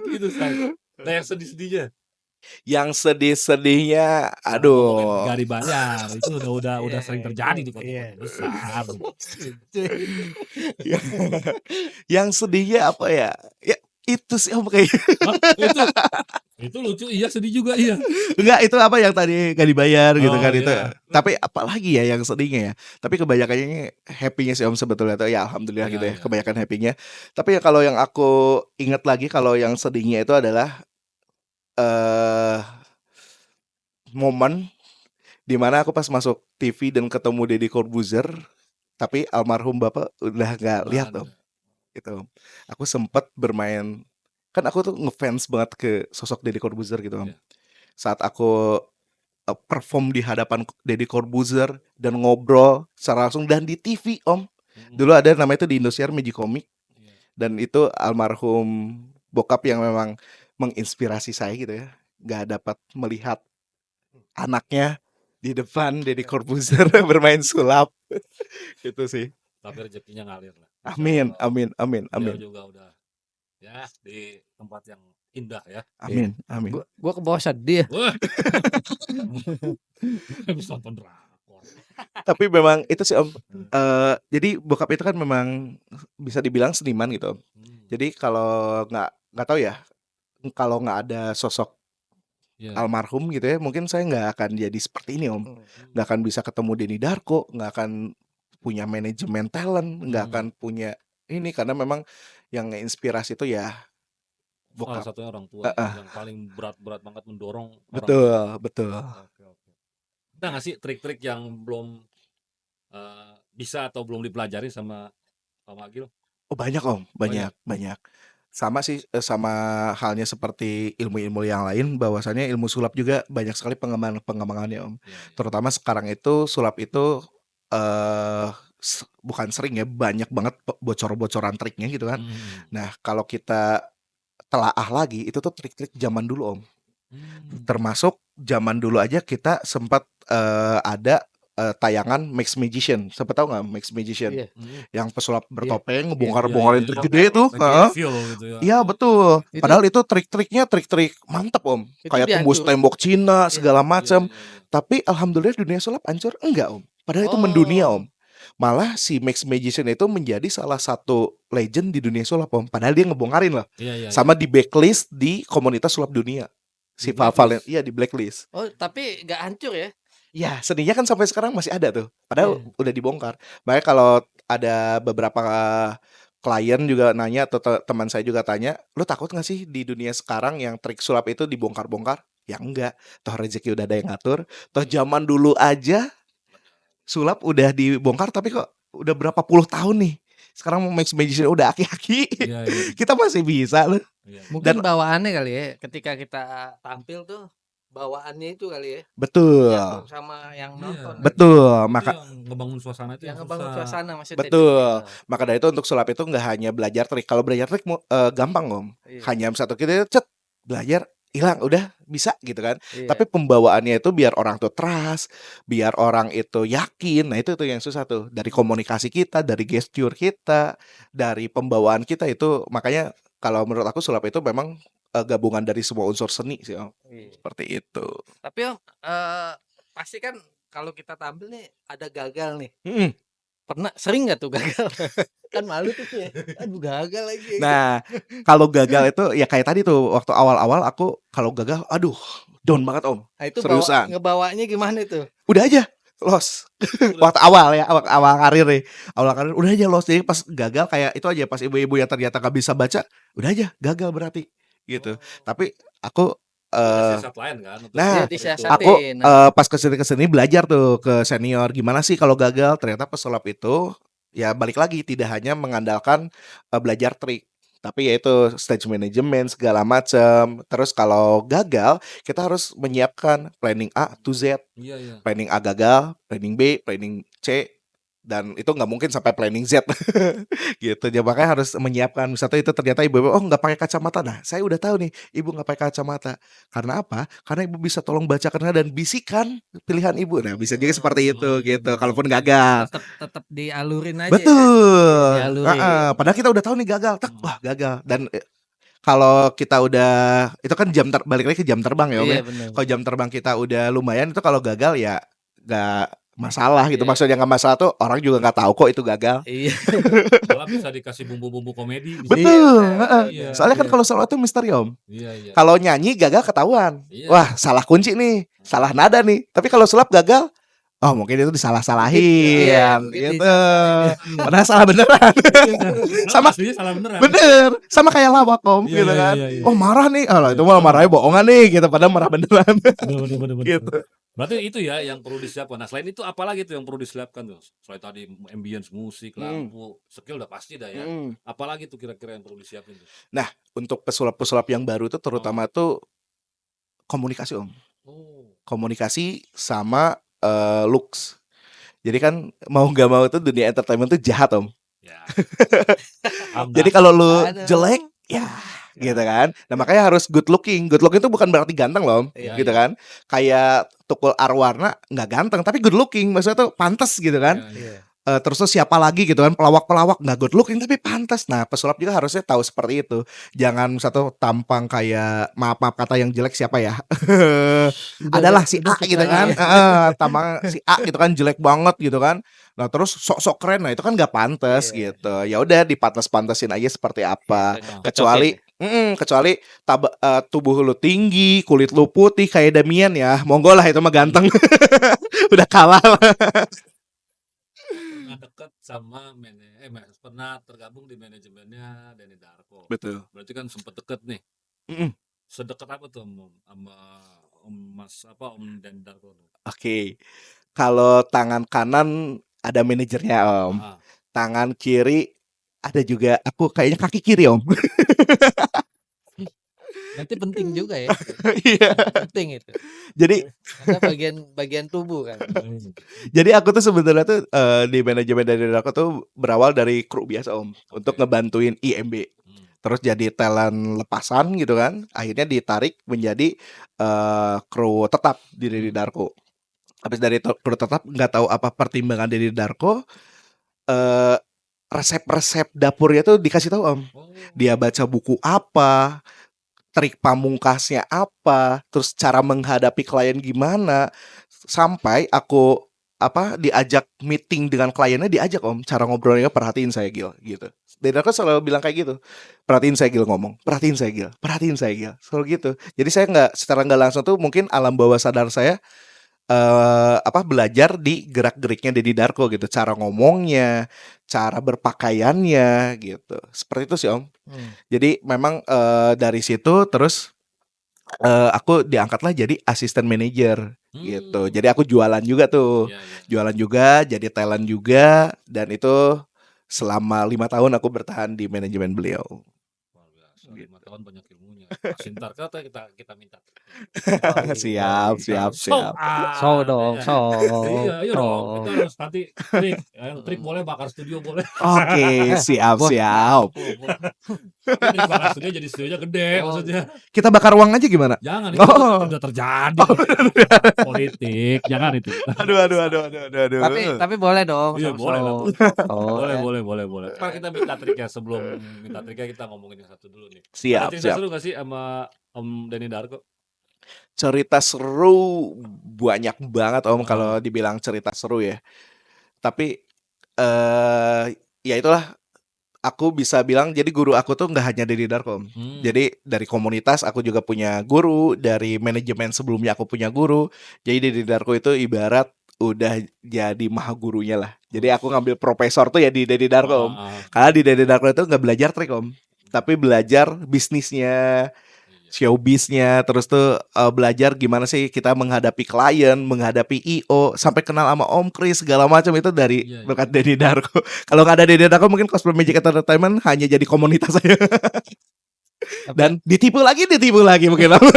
Gitu say. Nah, yang sedih-sedihnya. Yang sedih-sedihnya, aduh. Gak dibayar, itu udah sering terjadi di kota besar. Yang sedihnya apa ya? Ya itu sih Om kayak. Itu lucu, iya sedih juga iya. Enggak, itu apa yang tadi gak dibayar gitu kan itu. Iya. Tapi apalagi ya yang sedihnya ya. Tapi kebanyakannya happy-nya sih Om sebetulnya tuh ya alhamdulillah gitu ya. Iya. Kebanyakan happy-nya. Tapi ya kalau yang aku ingat lagi kalau yang sedihnya itu adalah momen dimana aku pas masuk TV dan ketemu Deddy Corbuzier, tapi almarhum bapak udah nggak lihat Om. Gitu. Aku sempat bermain, kan aku tuh ngefans banget ke sosok Deddy Corbuzier gitu Om. Iya. Saat aku perform di hadapan Deddy Corbuzier dan ngobrol secara langsung dan di TV Om. Dulu ada namanya itu di Indosiar Magicomic. Dan itu almarhum bokap yang memang menginspirasi saya gitu ya. Gak dapat melihat anaknya di depan Deddy Corbuzier bermain sulap. Gitu sih. Tapi rezekinya ngalir lah. Amin. Beliau juga udah ya di tempat yang indah ya. Amin. Gua ke bawah sedih. Wah. Habis nonton drakor. Tapi memang itu sih Om. Jadi bokap itu kan memang bisa dibilang seniman gitu Om. Jadi kalau nggak tahu ya, kalau nggak ada sosok Iya. almarhum gitu ya, mungkin saya nggak akan jadi seperti ini Om. Nggak akan bisa ketemu Denny Darko, nggak akan punya manajemen talent, nggak akan punya ini, karena memang yang inspirasi itu ya Salah bokap. satunya orang tua Heeh. yang paling berat banget mendorong orang tua. Betul, betul. Oke. Ada nggak sih trik-trik yang belum bisa atau belum dipelajari sama Pak Magil? Oh banyak Om, banyak. Sama sih, sama halnya seperti ilmu-ilmu yang lain, bahwasannya ilmu sulap juga banyak sekali pengembangannya Om. Iya. Terutama sekarang itu sulap itu bukan sering ya, banyak banget bocor-bocoran triknya gitu kan. Nah kalau kita telaah lagi, itu tuh trik-trik zaman dulu Om. Termasuk zaman dulu aja kita sempat ada tayangan Max Magician. Siapa tahu nggak Max Magician? Iya. Yang pesulap bertopeng Iya, ngebongkar-bongkarin trik gede tuh. Lagi Heeh. Evil gitu ya. Iya betul. Itu- Padahal itu trik-triknya trik-trik mantep Om. Itu Kayak tembus dihancur. tembok Cina segala macam. Iya. Tapi alhamdulillah dunia sulap hancur enggak Om. Padahal itu Oh. mendunia Om. Malah si Max Magician itu menjadi salah satu legend di dunia sulap Om. Padahal dia ngebongkarin loh. Iya. Sama di backlist di komunitas sulap dunia. Si Di blacklist? Valen, iya di blacklist. Oh, tapi nggak hancur ya? Ya, seninya kan sampai sekarang masih ada tuh. Padahal udah dibongkar. Makanya kalau ada beberapa klien juga nanya atau teman saya juga tanya, lu takut gak sih di dunia sekarang yang trik sulap itu dibongkar-bongkar? Ya enggak. Toh rezeki udah ada yang ngatur. Toh zaman dulu aja sulap udah dibongkar, tapi kok udah berapa puluh tahun nih. Sekarang Max Magician udah aki-aki. Iya. Kita masih bisa loh. Iya. Mungkin Dan- bawaannya kali ya, ketika kita tampil tuh bawaannya itu kali ya. Betul. Nyambung sama yang Iya. nonton. Betul. Itu Maka yang ngebangun suasana itu Yang yang ngebangun susah. suasana maksudnya. Betul. Maka dari itu untuk sulap itu nggak hanya belajar trik. Kalau belajar trik gampang Om. Iya. Hanya satu kita belajar hilang udah bisa gitu kan. Iya. Tapi pembawaannya itu biar orang tuh trust, biar orang itu yakin. Nah itu tuh yang susah tuh, dari komunikasi kita, dari gesture kita, dari pembawaan kita itu. Makanya kalau menurut aku sulap itu memang gabungan dari semua unsur seni sih Om. Iya. Seperti itu. Tapi Om, pasti kan kalau kita tampil nih ada gagal nih. Pernah sering nggak tuh gagal? Kan malu tuh ya. Aduh gagal lagi. Nah, kalau gagal itu ya kayak tadi tuh, waktu awal-awal aku kalau gagal, aduh, down banget Om. Nah, itu seriusan. ngebawanya gimana itu? Udah aja loss. Waktu awal ya, awal karir nih. Awal karir udah aja loss. Jadi pas gagal kayak itu aja, pas ibu-ibu yang ternyata gak bisa baca, udah aja gagal berarti gitu. Tapi aku Ada siasat lain kan untuk nah, untuk itu. disiasat. aku Nah. pas kesini belajar tuh ke senior gimana sih kalau gagal. Ternyata pesulap itu ya balik lagi tidak hanya mengandalkan belajar trik, tapi yaitu stage management segala macam. Terus kalau gagal kita harus menyiapkan planning A to Z. Iya. Planning A gagal, planning B, planning C, dan itu nggak mungkin sampai planning Z gitu. Jadi makanya harus menyiapkan. Misalnya itu ternyata ibu nggak pakai kacamata. Nah saya udah tahu nih ibu nggak pakai kacamata. Karena apa? Karena ibu bisa tolong bacakan dan bisikan pilihan ibu. Nah bisa juga seperti itu gitu. Kalaupun gagal. Tetap dialurin aja. Betul. Ya. Dialurin. Padahal kita udah tahu nih gagal. Wah gagal. Dan kalau kita udah itu kan balik lagi ke jam terbang ya Om ya. Iya benar. Kalau jam terbang kita udah lumayan, itu kalau gagal ya nggak masalah gitu. Iya. Maksudnya nggak masalah tuh orang juga nggak tahu kok itu gagal. Iya. Malah bisa dikasih bumbu-bumbu komedi di situ. Betul. Iya. Soalnya kan kalau solo itu misteri Om. Iya. Kalau nyanyi gagal ketahuan. Iya. Wah salah kunci nih, salah nada nih. Tapi kalau sulap gagal, oh mungkin itu disalah-salahin Iya, gitu. Padahal salah beneran. Sama- aslinya salah beneran. Bener, sama kayak lawak Om Iya, gitu iya, kan. iya, iya. Oh marah nih, alah itu malah marahnya bohongan nih gitu. Padahal marah beneran Bener. gitu. Berarti itu ya yang perlu disiapkan. Nah selain itu apa lagi tuh yang perlu disiapkan tuh? Selain tadi ambience musik, lampu, skill udah pasti dah ya. Apalagi tuh kira-kira yang perlu disiapin tuh? Untuk pesulap-pesulap yang baru itu terutama tuh komunikasi Om. Oh. Komunikasi sama looks. Jadi kan mau nggak mau tuh dunia entertainment tuh jahat Om. Ya. Jadi kalau lu Aduh. jelek ya gitu kan. Nah makanya harus good looking. Good looking itu bukan berarti ganteng loh Om. Iya, Gitu kan. Kayak Tukul Arwarna nggak ganteng tapi good looking. Maksudnya tuh pantas gitu kan. Ya. Iya. terus tuh siapa lagi gitu kan, pelawak-pelawak nggak good looking tapi pantas. Nah, pesulap juga harusnya tahu seperti itu. Jangan satu tampang kayak maaf kata yang jelek siapa ya? Adalah si udah A gitu kita kan, ya. tampang si A gitu kan jelek banget gitu kan. Nah, terus sok-sok keren, nah itu kan nggak pantas Iya. gitu. Ya udah dipantas-pantasin aja seperti apa. Iya, Kecuali kecuali tubuh lu tinggi, kulit lu putih kayak Damian ya, monggo lah itu mah ganteng. Udah kalah lah. Pernah deket sama pernah tergabung di manajemennya Denny Darko. Betul. Berarti kan sempet deket nih. Mm-mm. Sedekat apa tuh sama Om Denny Darko tuh? Oke. Kalau tangan kanan ada manajernya Om. Ah, Tangan kiri ada juga aku kayaknya kaki kiri Om. Berarti penting juga ya. Iya. Penting itu. Jadi Karena bagian tubuh kan. jadi aku tuh sebenarnya tuh di manajemen dari aku tuh berawal dari kru biasa Om untuk Oke. ngebantuin IMB. Terus jadi talent lepasan gitu kan. Akhirnya ditarik menjadi kru tetap di Denny Darko. Habis dari kru tetap nggak tahu apa pertimbangan Denny Darko eh resep-resep dapurnya tuh dikasih tahu Om. Oh. Dia baca buku apa, trik pamungkasnya apa, terus cara menghadapi klien gimana, sampai aku diajak meeting dengan kliennya diajak Om, cara ngobrolnya perhatiin saya Gil gitu. Dan aku selalu bilang kayak gitu, perhatiin saya Gil ngomong, perhatiin saya Gil, perhatiin saya Gil, selalu gitu. Jadi saya secara nggak langsung tuh mungkin alam bawah sadar saya belajar di gerak-geriknya Denny Darko gitu, cara ngomongnya, cara berpakaiannya gitu. Seperti itu sih Om. Jadi memang dari situ terus aku diangkatlah jadi asisten manajer gitu. Jadi aku jualan juga tuh. Iya, iya. Jualan juga, jadi talent juga, dan itu selama 5 tahun aku bertahan di manajemen beliau. Luar biasa. 5 tahun banyak ilmunya. Masih ntar kata kita minta. Siap. So dong, so. Iya dong. Kita harus nanti trik boleh, bakar studio boleh. Oke, siap. Tapi bakar studio jadi studionya gede maksudnya. Kita bakar uang aja gimana? Jangan itu Oh. udah terjadi politik, jangan itu. Aduh. Tapi boleh dong. Iya, boleh lah. Oh, Boleh. Ntar kita minta triknya, sebelum minta triknya kita ngomongin yang satu dulu nih. Siap. Ada cerita seru gak sih sama Om Denny Darko? Cerita seru banyak banget Om kalau dibilang cerita seru ya. Tapi ya itulah, aku bisa bilang jadi guru aku tuh nggak hanya Denny Darko Om. Jadi dari komunitas aku juga punya guru, dari manajemen sebelumnya aku punya guru. Jadi Denny Darko itu ibarat udah jadi maha gurunya lah. Jadi aku ngambil profesor tuh ya di Denny Darko Om. Karena di Denny Darko itu nggak belajar trik Om, tapi belajar bisnisnya, showbiznya, terus tuh belajar gimana sih kita menghadapi klien, menghadapi IO, sampai kenal sama Om Kris segala macam itu dari berkat Denny Darko. Kalau nggak ada Denny Darko mungkin Cosplay Magic Entertainment hanya jadi komunitas saja. Dan ditipu lagi mungkin Om.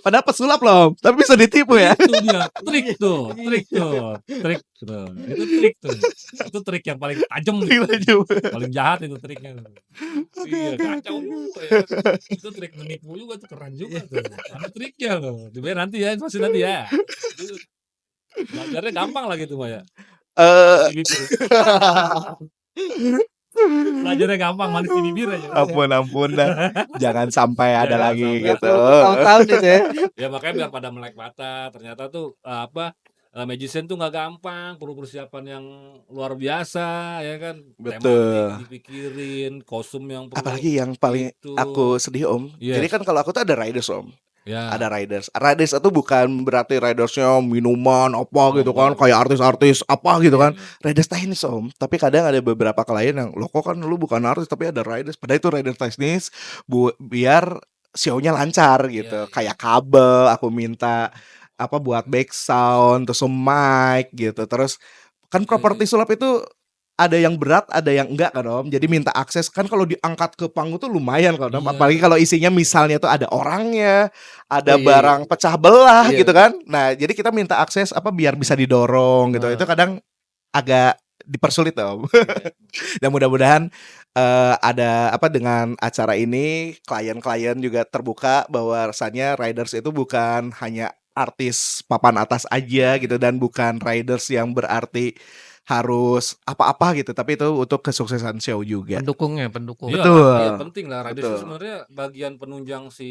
Padahal pesulap loh, tapi bisa ditipu ya. Itu dia, trik tuh. Itu trik yang paling tajam, paling jahat itu triknya. Iya, kacau juga ya. Itu trik menipu juga tuh, keren juga tuh. Ada triknya loh. Dibayar nanti ya, masih nanti ya. Belajarnya gampang lah gitu Maya. Belajarnya gampang, manis di bibir aja. Ampun dah. Jangan sampai ada lagi sampai. gitu. Tahun-tahun itu ya. Ya makanya biar pada melek mata. Ternyata tuh magician tuh nggak gampang, perlu persiapan yang luar biasa ya kan. Betul. Tematik dipikirin, kostum yang perlu. Apalagi yang paling aku sedih Om. Yes. Jadi kan kalau aku tuh ada riders Om. Ya. Ada riders. Riders itu bukan berarti ridersnya minuman apa gitu kan, kayak artis-artis apa gitu kan. Riders teknis Om. Tapi kadang ada beberapa klien yang loh kok kan lu bukan artis tapi ada riders. Padahal itu riders teknis biar show-nya lancar gitu. Kayak kabel aku minta buat back sound, terus mic gitu. Terus kan properti sulap itu ada yang berat, ada yang enggak kan Om. Jadi minta akses kan, kalau diangkat ke panggung tuh lumayan kan Om. Apalagi kalau isinya misalnya tuh ada orangnya, ada barang pecah belah gitu kan. Nah, jadi kita minta akses biar bisa didorong gitu. Itu kadang agak dipersulit Om. Dan mudah-mudahan ada dengan acara ini klien-klien juga terbuka bahwa rasanya riders itu bukan hanya artis papan atas aja gitu, dan bukan riders yang berarti harus apa-apa gitu, tapi itu untuk kesuksesan show juga. Pendukung. Iya, Betul. iya penting lah. Riders itu Betul. sebenarnya bagian penunjang si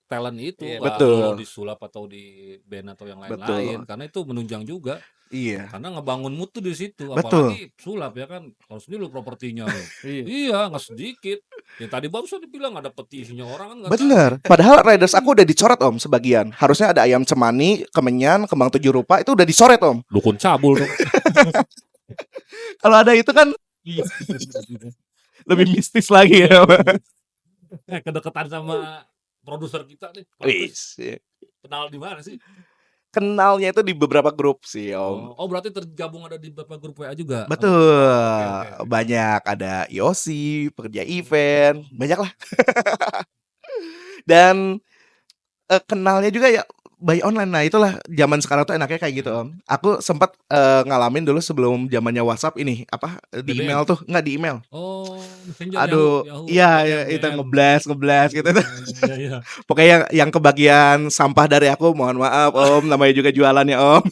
talent itu, Iya, nggak betul. melulu di sulap atau di band atau yang lain-lain, Betul. karena itu menunjang juga. Iya. Karena ngebangun mood tuh di situ, Betul. apalagi sulap ya kan, harus dulu propertinya lo. Iya. Iya, nggak sedikit. Yang tadi barusan dibilang ada petisinya orang kan nggak tahu. Bener. Padahal Riders aku udah dicoret Om sebagian. Harusnya ada ayam cemani, kemenyan, kembang 7 rupa itu udah dicoret Om. Dukun cabul dong. Kalau ada itu kan lebih mistis lagi ya. Kedekatan sama produser kita nih. Wis. Kenal di mana sih? Kenalnya itu di beberapa grup sih Om. Oh, berarti tergabung ada di beberapa grup WA juga. Betul. Oke. Banyak ada IOC, pekerja event, banyak lah. Dan kenalnya juga ya by online. Nah, itulah zaman sekarang tuh enaknya kayak gitu, Om. Aku sempat ngalamin dulu sebelum zamannya WhatsApp ini apa di BBM. email tuh, enggak di email. Oh, Messenger Aduh, Yahoo, iya BBM. itu ngeblast gitu. Iya, iya. Pokoknya yang kebagian sampah dari aku, mohon maaf Om, namanya juga jualan ya Om.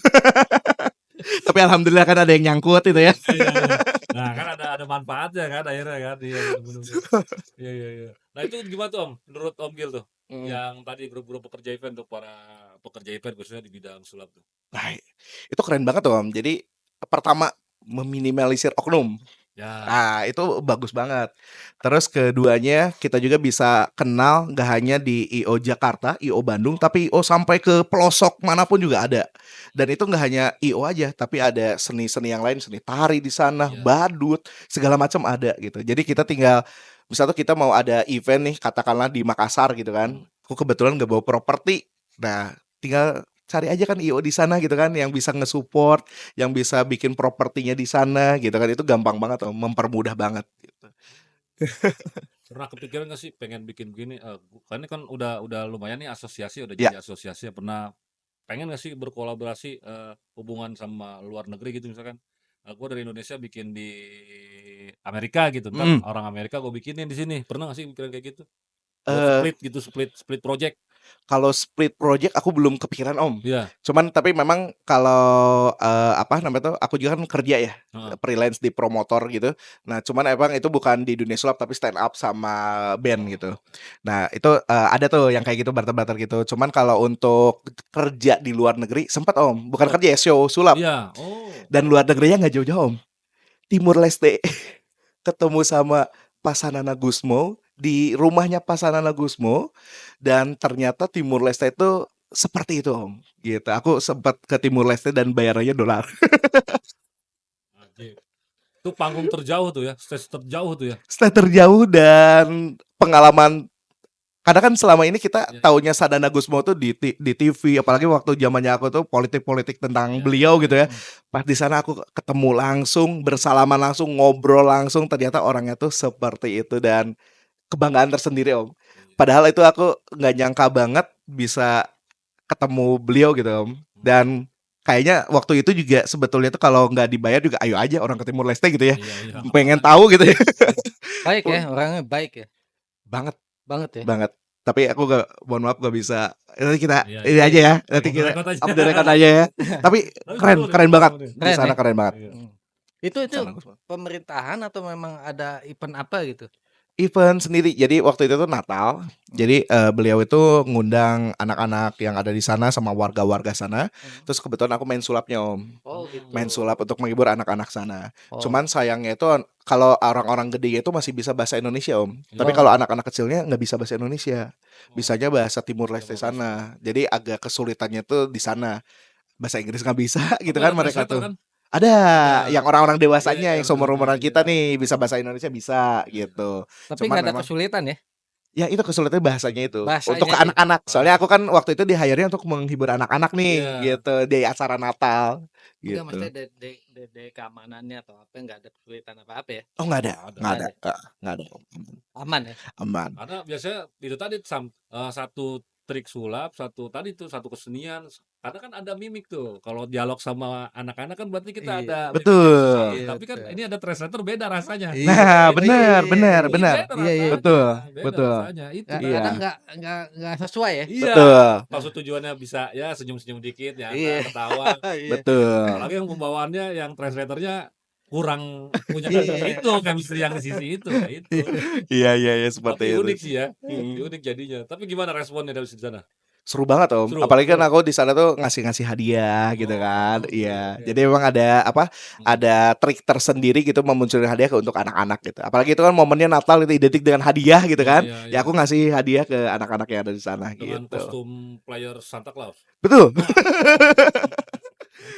Tapi alhamdulillah kan ada yang nyangkut itu ya. Iya, iya. Nah, kan ada manfaatnya kan akhirnya kan. Iya, bener-bener. Iya. Nah, itu gimana tuh Om? Menurut Om Gil tuh, yang tadi grup-grup pekerja event untuk para pekerja event khususnya di bidang sulap tuh. Nah, itu keren banget tuh Om. Jadi pertama meminimalisir oknum. Ya. Nah, itu bagus banget. Terus keduanya kita juga bisa kenal gak hanya di IO Jakarta, IO Bandung, tapi IO sampai ke pelosok manapun juga ada. Dan itu gak hanya IO aja, tapi ada seni-seni yang lain, seni tari di sana, Iya. badut, segala macam ada gitu. Jadi kita tinggal, misalnya kita mau ada event nih, katakanlah di Makassar gitu kan. Aku kebetulan gak bawa properti. Nah, tinggal cari aja kan IO di sana gitu kan, yang bisa nge-support, yang bisa bikin propertinya di sana gitu kan. Itu gampang banget Om, mempermudah banget gitu. Pernah kepikiran gak sih pengen bikin begini? Karena kan udah lumayan nih asosiasi, udah Ya. jadi asosiasi. Pernah pengen gak sih berkolaborasi hubungan sama luar negeri gitu misalkan? Gue dari Indonesia bikin di Amerika gitu, ntar orang Amerika gue bikinin di sini. Pernah gak sih pikiran kayak gitu? Buat split project. Kalau split project aku belum kepikiran Om. Iya. Cuman tapi memang kalau apa namanya tuh, aku juga kan kerja ya, freelance di promotor gitu. Nah, cuman emang itu bukan di dunia sulap tapi stand up sama band gitu. Nah, itu ada tuh yang kayak gitu barter-barter gitu. Cuman kalau untuk kerja di luar negeri sempat Om, bukan kerja ya, show sulap. Iya. Oh. Dan luar negerinya nggak jauh-jauh Om. Timur Leste. Ketemu sama Pasanana Gusmo di rumahnya Pasanana Gusmo, dan ternyata Timur Leste itu seperti itu Om. Gitu. Aku sempat ke Timur Leste dan bayarannya dolar. Anjir. Itu panggung terjauh tuh ya, stage terjauh tuh ya. Stage terjauh dan pengalaman. Karena kan selama ini kita taunya Sadana Gusmo tuh di TV, apalagi waktu zamannya aku tuh politik-politik tentang beliau gitu ya. Pas di sana aku ketemu langsung, bersalaman langsung, ngobrol langsung, ternyata orangnya tuh seperti itu dan kebanggaan tersendiri Om. Padahal itu aku nggak nyangka banget bisa ketemu beliau gitu Om. Dan kayaknya waktu itu juga sebetulnya tuh kalau nggak dibayar juga ayo aja orang ke Timur Leste gitu ya. Iya. Pengen tahu gitu ya. Baik ya, orangnya baik ya. Banget Banget ya. banget. Tapi aku gak, mohon maaf gak bisa. Nanti kita Iya, ini aja ya. Nanti Off the kita record aja. off the record aja ya. Tapi keren banget. Di Keren sana ya? keren banget. Iya. Itu Sadana Gusmo. pemerintahan atau memang ada event apa gitu? Event sendiri. Jadi waktu itu tuh Natal. Jadi beliau itu ngundang anak-anak yang ada di sana sama warga-warga sana. Terus kebetulan aku main sulapnya Om. Oh gitu. Main sulap untuk menghibur anak-anak sana. Oh. Cuman sayangnya itu kalau orang-orang gede itu masih bisa bahasa Indonesia Om. Tapi Oh. kalau anak-anak kecilnya nggak bisa bahasa Indonesia. Bisanya bahasa Timur Leste sana. Jadi agak kesulitannya tuh di sana. Bahasa Inggris nggak bisa gitu kan mereka tuh. Kan? Ada yang orang-orang dewasanya Iya, yang seumur-umuran bener-bener, kita iya. nih bisa bahasa Indonesia bisa gitu. Tapi Cuman nggak ada memang- kesulitan ya? Ya itu kesulitannya bahasanya itu. Bahasanya Untuk ke itu. anak-anak. Soalnya aku kan waktu itu di hire-nya untuk menghibur anak-anak nih Iya. gitu di acara Natal Enggak, gitu. maksudnya dari keamanannya atau apa nggak ada kesulitan apa-apa ya? Oh nggak ada, Nggak nggak ada. ada, nggak ada. Aman ya? Aman. Karena biasanya itu tadi satu trik sulap, satu kesenian, Karena kan ada mimik tuh. Kalau dialog sama anak-anak kan berarti kita Iya. ada mimik Betul. yang besar. Iya, Tapi kan betul. ini ada translator beda rasanya. Iya. Nah, Iya, benar, iya, benar, iya, Ini benar. beda Iya, iya. rasanya. Betul, Beda betul. rasanya. Itu Iya. Kadang nggak sesuai ya. Iya. Betul. Maksud tujuannya bisa ya senyum-senyum dikit ya, Iya. ketawa. Iya. Betul. Apalagi yang pembawaannya yang translatornya kurang punya Iya. itu chemistry yang di sisi itu. Nah, itu. Iya, iya, seperti Tapi itu. unik sih ya. Mm. Unik jadinya. Tapi gimana responnya dari sana? Seru banget Om. Seru. Apalagi kan Seru. aku di sana tuh ngasih hadiah gitu kan. Oh, Iya. oke. Jadi memang ada apa? Hmm. Ada trik tersendiri gitu memunculkan hadiah untuk anak-anak gitu. Apalagi itu kan momennya Natal itu identik dengan hadiah gitu kan. Iya, Ya iya. aku ngasih hadiah ke anak-anak yang ada di sana Dengan gitu. kostum player Santa Claus. Betul.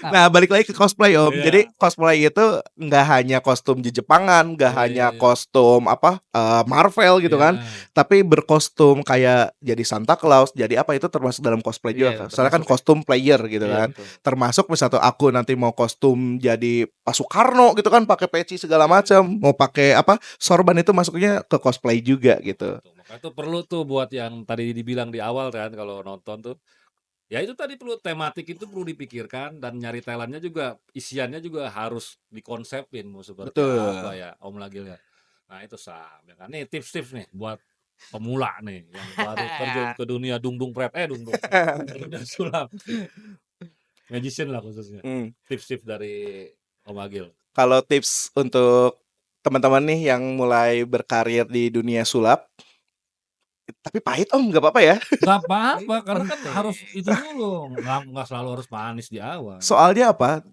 Nah, balik lagi ke cosplay Om. Iya. Jadi cosplay itu nggak hanya kostum Jepangan, nggak Iya, hanya iya. kostum apa Marvel gitu kan, Iya. tapi berkostum kayak jadi Santa Claus, jadi apa itu termasuk dalam cosplay juga. Iya, Soalnya kan termasuk ya. kostum player gitu Iya, kan. betul. Termasuk misalnya aku nanti mau kostum jadi Pak Soekarno gitu kan, pakai peci segala macam, mau pakai apa sorban itu masuknya ke cosplay juga gitu. Tuh, makanya tuh perlu tuh buat yang tadi dibilang di awal kan kalau nonton tuh. Ya itu tadi perlu tematik itu perlu dipikirkan dan nyari talentnya juga isiannya juga harus dikonsepin mau seperti Betul. apa ya Om Lagil ya. Nah itu Sam ya kan. Nih tips-tips nih buat pemula nih yang baru terjun ke dunia dungdung pret dungdung dunia sulap. Magician lah khususnya. Hmm. Tips-tips dari Om Agil. Kalau tips untuk teman-teman nih yang mulai berkarir di dunia sulap, tapi pahit Om, nggak apa-apa ya. Gak apa-apa karena kan Penting. harus itu dulu. Nggak selalu harus manis di awal. Soalnya apa?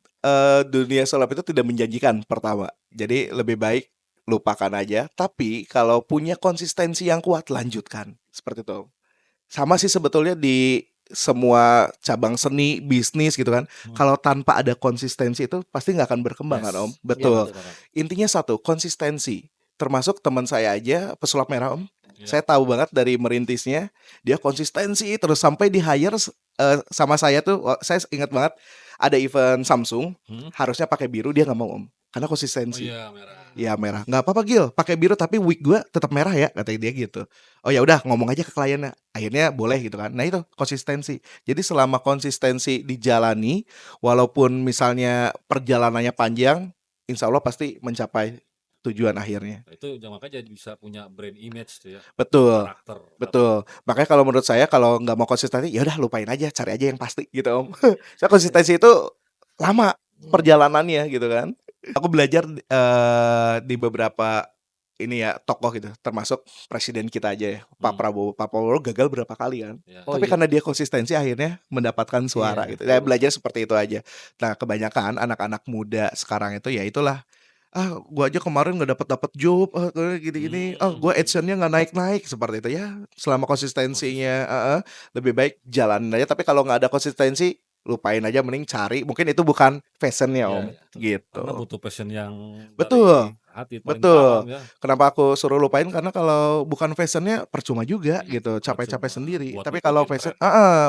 Dunia sulap itu tidak menjanjikan pertama. Jadi lebih baik lupakan aja. Tapi kalau punya konsistensi yang kuat, lanjutkan. Seperti itu. Sama sih sebetulnya di semua cabang seni, bisnis gitu kan. Kalau tanpa ada konsistensi itu pasti nggak akan berkembang kan Om. Yes. Betul. Iya, banget. Intinya satu, konsistensi. Termasuk teman saya aja, pesulap merah Om. Iya. Saya tahu banget dari merintisnya, dia konsistensi terus sampai di hire sama saya tuh. Saya ingat banget ada event Samsung, harusnya pakai biru, dia nggak mau Om, karena Oh konsistensi. iya merah. Ya merah, nggak apa-apa Gil, pakai biru tapi wig gue tetap merah ya, kata dia gitu. Oh ya udah, ngomong aja ke kliennya, akhirnya boleh gitu kan. Nah itu konsistensi. Jadi selama konsistensi dijalani, walaupun misalnya perjalanannya panjang, insya Allah pasti mencapai tujuan akhirnya. Nah, itu makanya jadi bisa punya brand image tuh ya. Betul. Karakter. Betul. Makanya kalau menurut saya kalau nggak mau konsistensi, ya udah lupain aja, cari aja yang pasti gitu Om. Saya konsistensi itu lama perjalanannya gitu kan. Aku belajar di beberapa ini ya tokoh gitu, termasuk presiden kita aja ya, Pak Prabowo. Pak Prabowo gagal berapa kali kan. Ya. Oh, Tapi iya. karena dia konsistensi akhirnya mendapatkan suara Iya. gitu. Saya belajar seperti itu aja. Nah, kebanyakan anak-anak muda sekarang itu ya itulah, gua aja kemarin nggak dapat job, gini-gini, gua adsense-nya nggak naik-naik, seperti itu ya. Selama konsistensinya lebih baik jalanin aja. Tapi kalau nggak ada konsistensi, lupain aja, mending cari. Mungkin itu bukan fashionnya Iya, Om, iya. gitu. Karena butuh passion yang Betul. dari hati paling Betul. dalam ya. Kenapa aku suruh lupain? Karena kalau bukan fashionnya percuma juga Iya, gitu, capek-capek percuma sendiri. buat Tapi kalau ngikutin fashion,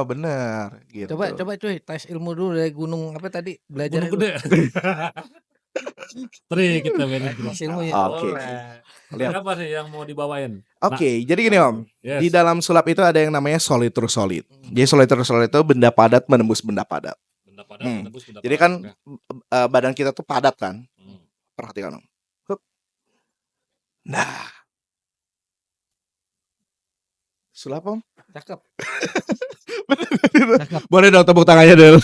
bener gitu. Coba cuy, tes ilmu dulu dari gunung apa tadi? Belajar Gunung Gede. Trik kita mainin. tes ilmu ya. Oke. Boleh. Apa sih yang mau dibawain? Oke, jadi gini Om. Yes. Di dalam sulap itu ada yang namanya solid true solid. Jadi solid true solid itu benda padat menembus benda padat. Benda padat, menembus benda Jadi padat. kan Oke. badan kita tuh padat kan. Hmm. Perhatikan Om. Hup. Nah. Sulap Om. Cakep. Boleh dong tepuk tangannya dulu.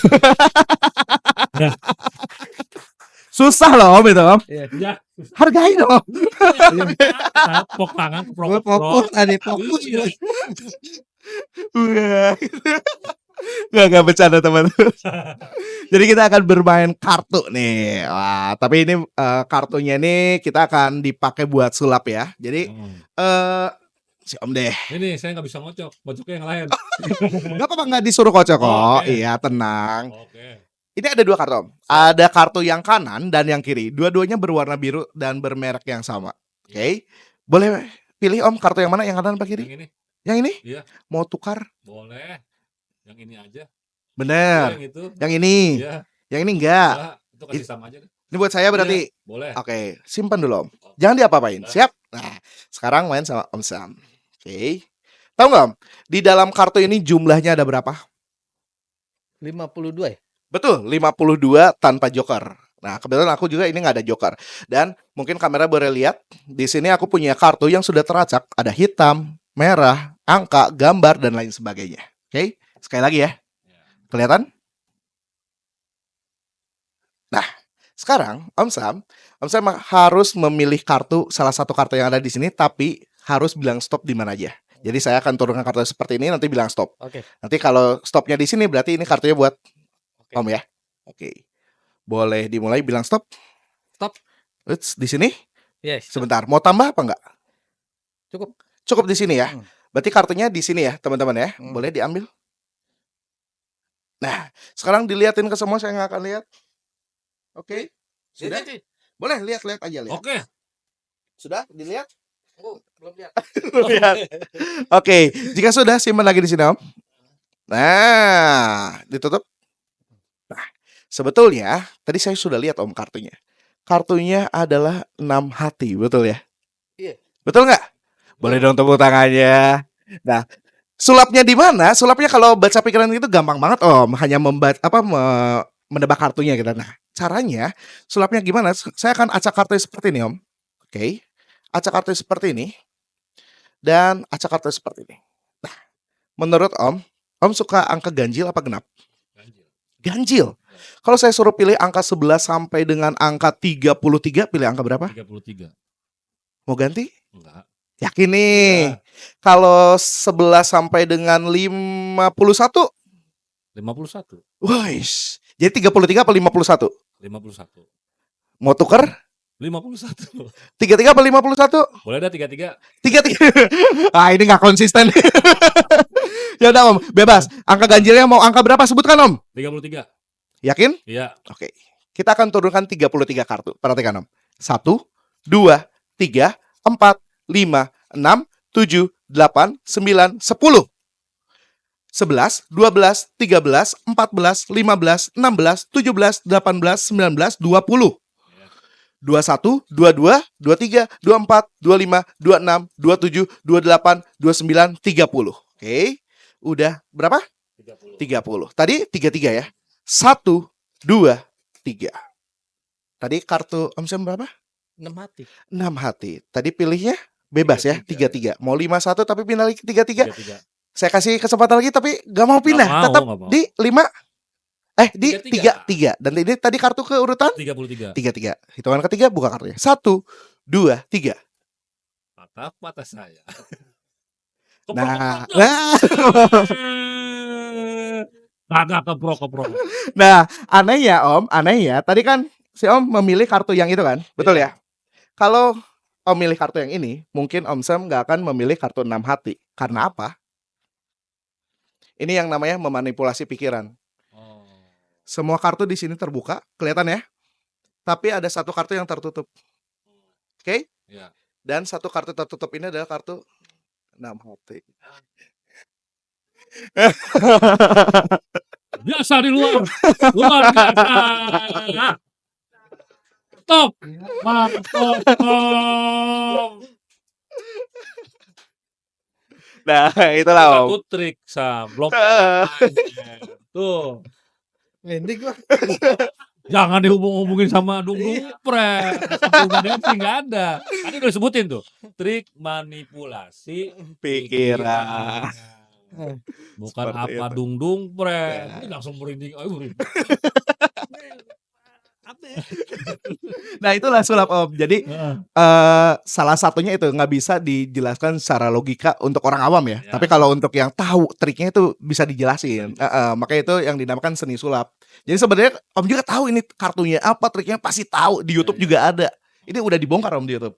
Susah loh Om itu Om. Ya, Hargain dong. tepuk tangan, Fokus, ada fokus. Iya. Wah. Nggak bercanda teman. Jadi kita akan bermain kartu nih. Wah, tapi ini kartunya ini kita akan dipakai buat sulap ya. Jadi si Om deh. Ini saya nggak bisa ngocoknya yang lain. Nggak apa-apa, nggak disuruh kocok kok. Oke. Iya, tenang. Oke. Ini ada dua kartu Om. Ada kartu yang kanan dan yang kiri. Dua-duanya berwarna biru dan bermerek yang sama. Oke. Boleh pilih Om kartu yang mana? Yang kanan apa kiri? Yang ini Yang ini? Iya. Mau tukar? boleh. Yang ini aja. Bener. Yang itu. Yang ini. Iya. Yang ini enggak. Enggak, itu kasih sama aja deh. Ini buat saya berarti. Boleh. Oke, simpan dulu Om. Jangan diapa-apain. Siap? Nah, sekarang main sama Om Sam. Oke. Tahu nggak Om? Di dalam kartu ini jumlahnya ada berapa? 52 ya? Betul, 52 tanpa joker. Nah, kebetulan aku juga ini nggak ada joker. Dan mungkin kamera boleh lihat, di sini aku punya kartu yang sudah teracak. Ada hitam, merah, angka, gambar, dan lain sebagainya. Oke, sekali lagi ya. Kelihatan? Nah, sekarang Om Sam harus memilih salah satu kartu yang ada di sini, tapi harus bilang stop di mana aja. Jadi saya akan turunkan kartu seperti ini, nanti bilang stop. Oke. Nanti kalau stopnya di sini, berarti ini kartunya buat Oke. Om ya. Oke. Boleh dimulai bilang stop. Stop. Eits, di sini. Yes. Sebentar, mau tambah apa enggak? Cukup. Cukup di sini ya. Hmm. Berarti kartunya di sini ya, teman-teman ya. Hmm. Boleh diambil. Nah, sekarang dilihatin ke semua, saya nggak akan lihat. Oke. Sudah? Boleh lihat-lihat aja lihat. Oke. Sudah dilihat? Oh, belum lihat. Lihat. Oke, jika sudah simpan lagi di sini, Om. Nah, ditutup. Nah, sebetulnya tadi saya sudah lihat Om kartunya. Kartunya adalah 6 hati, betul ya? Iya. Betul nggak? Boleh dong tepuk tangannya. Nah, sulapnya di mana? Sulapnya kalau baca pikiran itu gampang banget Om. Hanya menebak kartunya gitu. Nah, caranya sulapnya gimana? Saya akan acak kartu seperti ini Om. Oke. Acak kartu seperti ini. Dan acak kartu seperti ini. Nah, menurut Om suka angka ganjil apa genap? Ganjil. Kalau saya suruh pilih angka 11 sampai dengan angka 33, pilih angka berapa? 33. Mau ganti? Enggak. Yakin nih. Kalau 11 sampai dengan 51? 51. Wais. Jadi 33 apa 51? 51. Mau tuker? 51. 33 apa 51? Boleh dah 33. 33. Ah, ini nggak konsisten. Ya udah Om, bebas. Angka ganjilnya mau angka berapa? Sebutkan Om. 33. Yakin? Iya. Oke. Kita akan turunkan 33 kartu. Perhatikan Om. 1, 2, 3, 4, 5, 6, 7, 8, 9, 10. 11, 12, 13, 14, 15, 16, 17, 18, 19, 20. 21, 22, 23, 24, 25, 26, 27, 28, 29, 30. Oke. Udah berapa? 30. Tadi 33 ya. 1, 2, 3. Tadi kartu Om Sam berapa? 6 hati. 6 hati. Tadi pilihnya bebas ya, 33. Mau 51 tapi pindah lagi 33. 33. Saya kasih kesempatan lagi tapi gak mau pindah. Nggak mau, Tetap nggak mau. di 5. Di 33. 3. Dan ini tadi kartu ke urutan 33. 33. Hitungan ketiga buka kartunya. 1, 2, 3. Mata saya. Nah, Kagak keprok. nah, aneh ya Om, aneh ya. Tadi kan si Om memilih kartu yang itu kan, betul ya? Kalau Om milih kartu yang ini, mungkin Om Sam nggak akan memilih kartu 6 hati. Karena apa? Ini yang namanya memanipulasi pikiran. Semua kartu di sini terbuka, kelihatan ya? Tapi ada satu kartu yang tertutup. Oke? Iya. Dan satu kartu tertutup ini adalah kartu 6 hati. Biasa di luar biasa. Stop. Nah, itulah Om. Satu trik sablok. Tuh. Mending gua. Jangan dihubung-hubungin sama dungdung pret. Sampai dancing nggak ada. Tadi udah sebutin tuh. Trik manipulasi Pikiran. Bukan Seperti apa itu. dungdung pret. Ini langsung merinding. Ayo merinding. Nah, itulah sulap Om. Jadi salah satunya itu nggak bisa dijelaskan secara logika untuk orang awam ya. Ya. Tapi kalau untuk yang tahu triknya itu bisa dijelasin. Makanya itu yang dinamakan seni sulap. Jadi sebenarnya Om juga tahu ini kartunya apa, triknya pasti tahu. Di YouTube juga ada. Ini udah dibongkar Om di YouTube.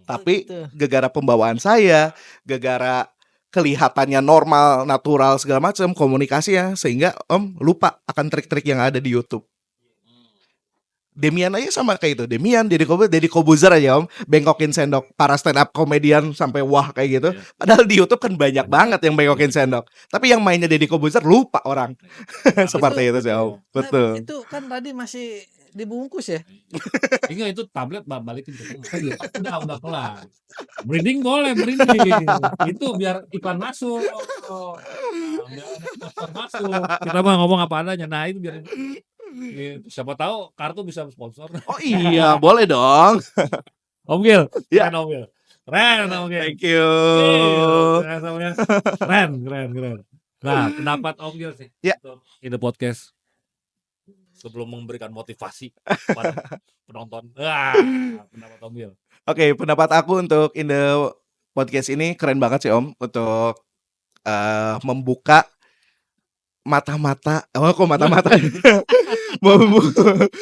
Tapi Gitu. gegara pembawaan saya, gegara kelihatannya normal, natural segala macam komunikasinya, sehingga Om lupa akan trik-trik yang ada di YouTube. Demian aja sama kayak itu. Demian, Deddy Kobuzer aja Om, bengkokin sendok para stand up komedian sampai wah kayak gitu. Iya. Padahal di YouTube kan banyak banget yang bengkokin sendok. Tapi yang mainnya Deddy Kobuzer lupa orang. Seperti itu sih Om. Betul. Nah, itu kan tadi masih dibungkus ya. Enggak, itu tablet balikin ke tengah. Udah kelar. Merinding boleh merinding. Itu biar iklan masuk. Masuk. Kita mah ngomong apa adanya. Nah, itu biar gitu. Siapa tahu kartu bisa sponsor. Oh iya, boleh dong. Om Gil, Ya. keren Om Gil. Keren Om Gil. Thank you. Keren Om Gil. Keren. Nah, pendapat Om Gil sih Ya. untuk Ide Podcast sebelum memberikan motivasi pada penonton. Pendapat Om Gil. Oke, pendapat aku untuk Inde Podcast ini keren banget sih Om untuk membuka mata-mata, kok mata-mata,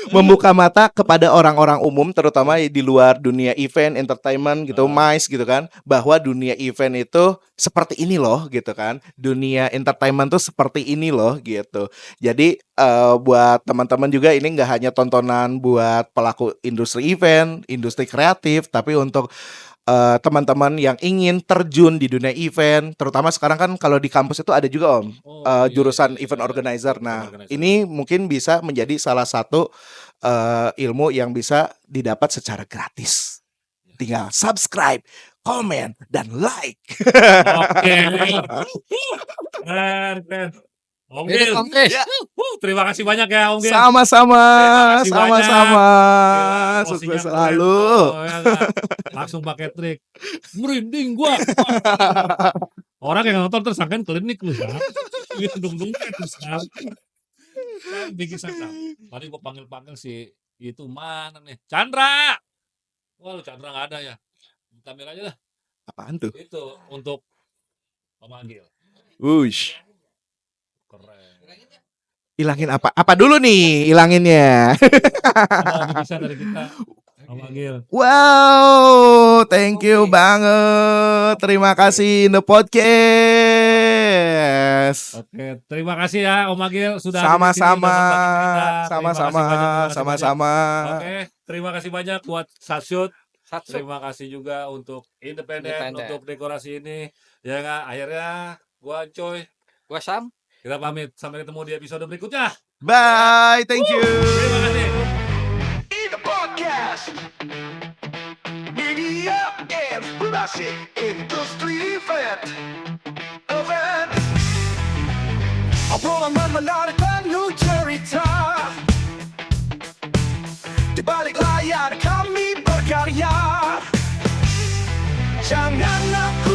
membuka mata kepada orang-orang umum, terutama di luar dunia event, entertainment gitu, MICE gitu kan, bahwa dunia event itu seperti ini loh gitu kan, dunia entertainment tuh seperti ini loh gitu. Jadi buat teman-teman juga ini nggak hanya tontonan buat pelaku industri event, industri kreatif, tapi untuk teman-teman yang ingin terjun di dunia event, terutama sekarang kan kalau di kampus itu ada juga Om jurusan event organizer. Nah, ini mungkin bisa menjadi salah satu ilmu yang bisa didapat secara gratis. Tinggal subscribe, komen, dan like. Oke. Keren. Om Ini Gil. kongres. Ya. Terima kasih banyak ya Om Gil. Sama-sama, Terima kasih sama-sama. banyak. Sukses Posisinya selalu. keren. Oh, ya kan? Langsung pakai trik. Merinding gua. Orang yang nonton tersangkain klinik lu ya. Dung-dung terus kan. Bikin sangka. Tadi gua panggil si itu mana nih? Chandra. Wah, lu Chandra nggak ada ya. Tampil aja lah. Apaan tuh? Itu untuk memanggil. Wush. Keren. Hilangin apa? Apa dulu nih hilanginnya? Ada lagi bisa dari kita. Memanggil. Wow, thank you banget. Terima kasih The Podcast. Oke, terima kasih ya Om Agil sudah hadir di sini, Sama-sama, udah berbagi cerita. Terima sama-sama, kasih banyak, terima kasih sama-sama. banyak. Oke, terima kasih banyak buat Satsut. Satu. Terima kasih juga untuk Independen untuk dekorasi ini. Ya nggak, akhirnya gua Coy. Gua Sam. Kita pamit sampai ketemu di episode berikutnya. Bye, thank you. Terima kasih. Ide Podcast. Media Informasi Industri Event obrolan menarik penuh cerita. Di balik layar kami berkarya. Jangan aku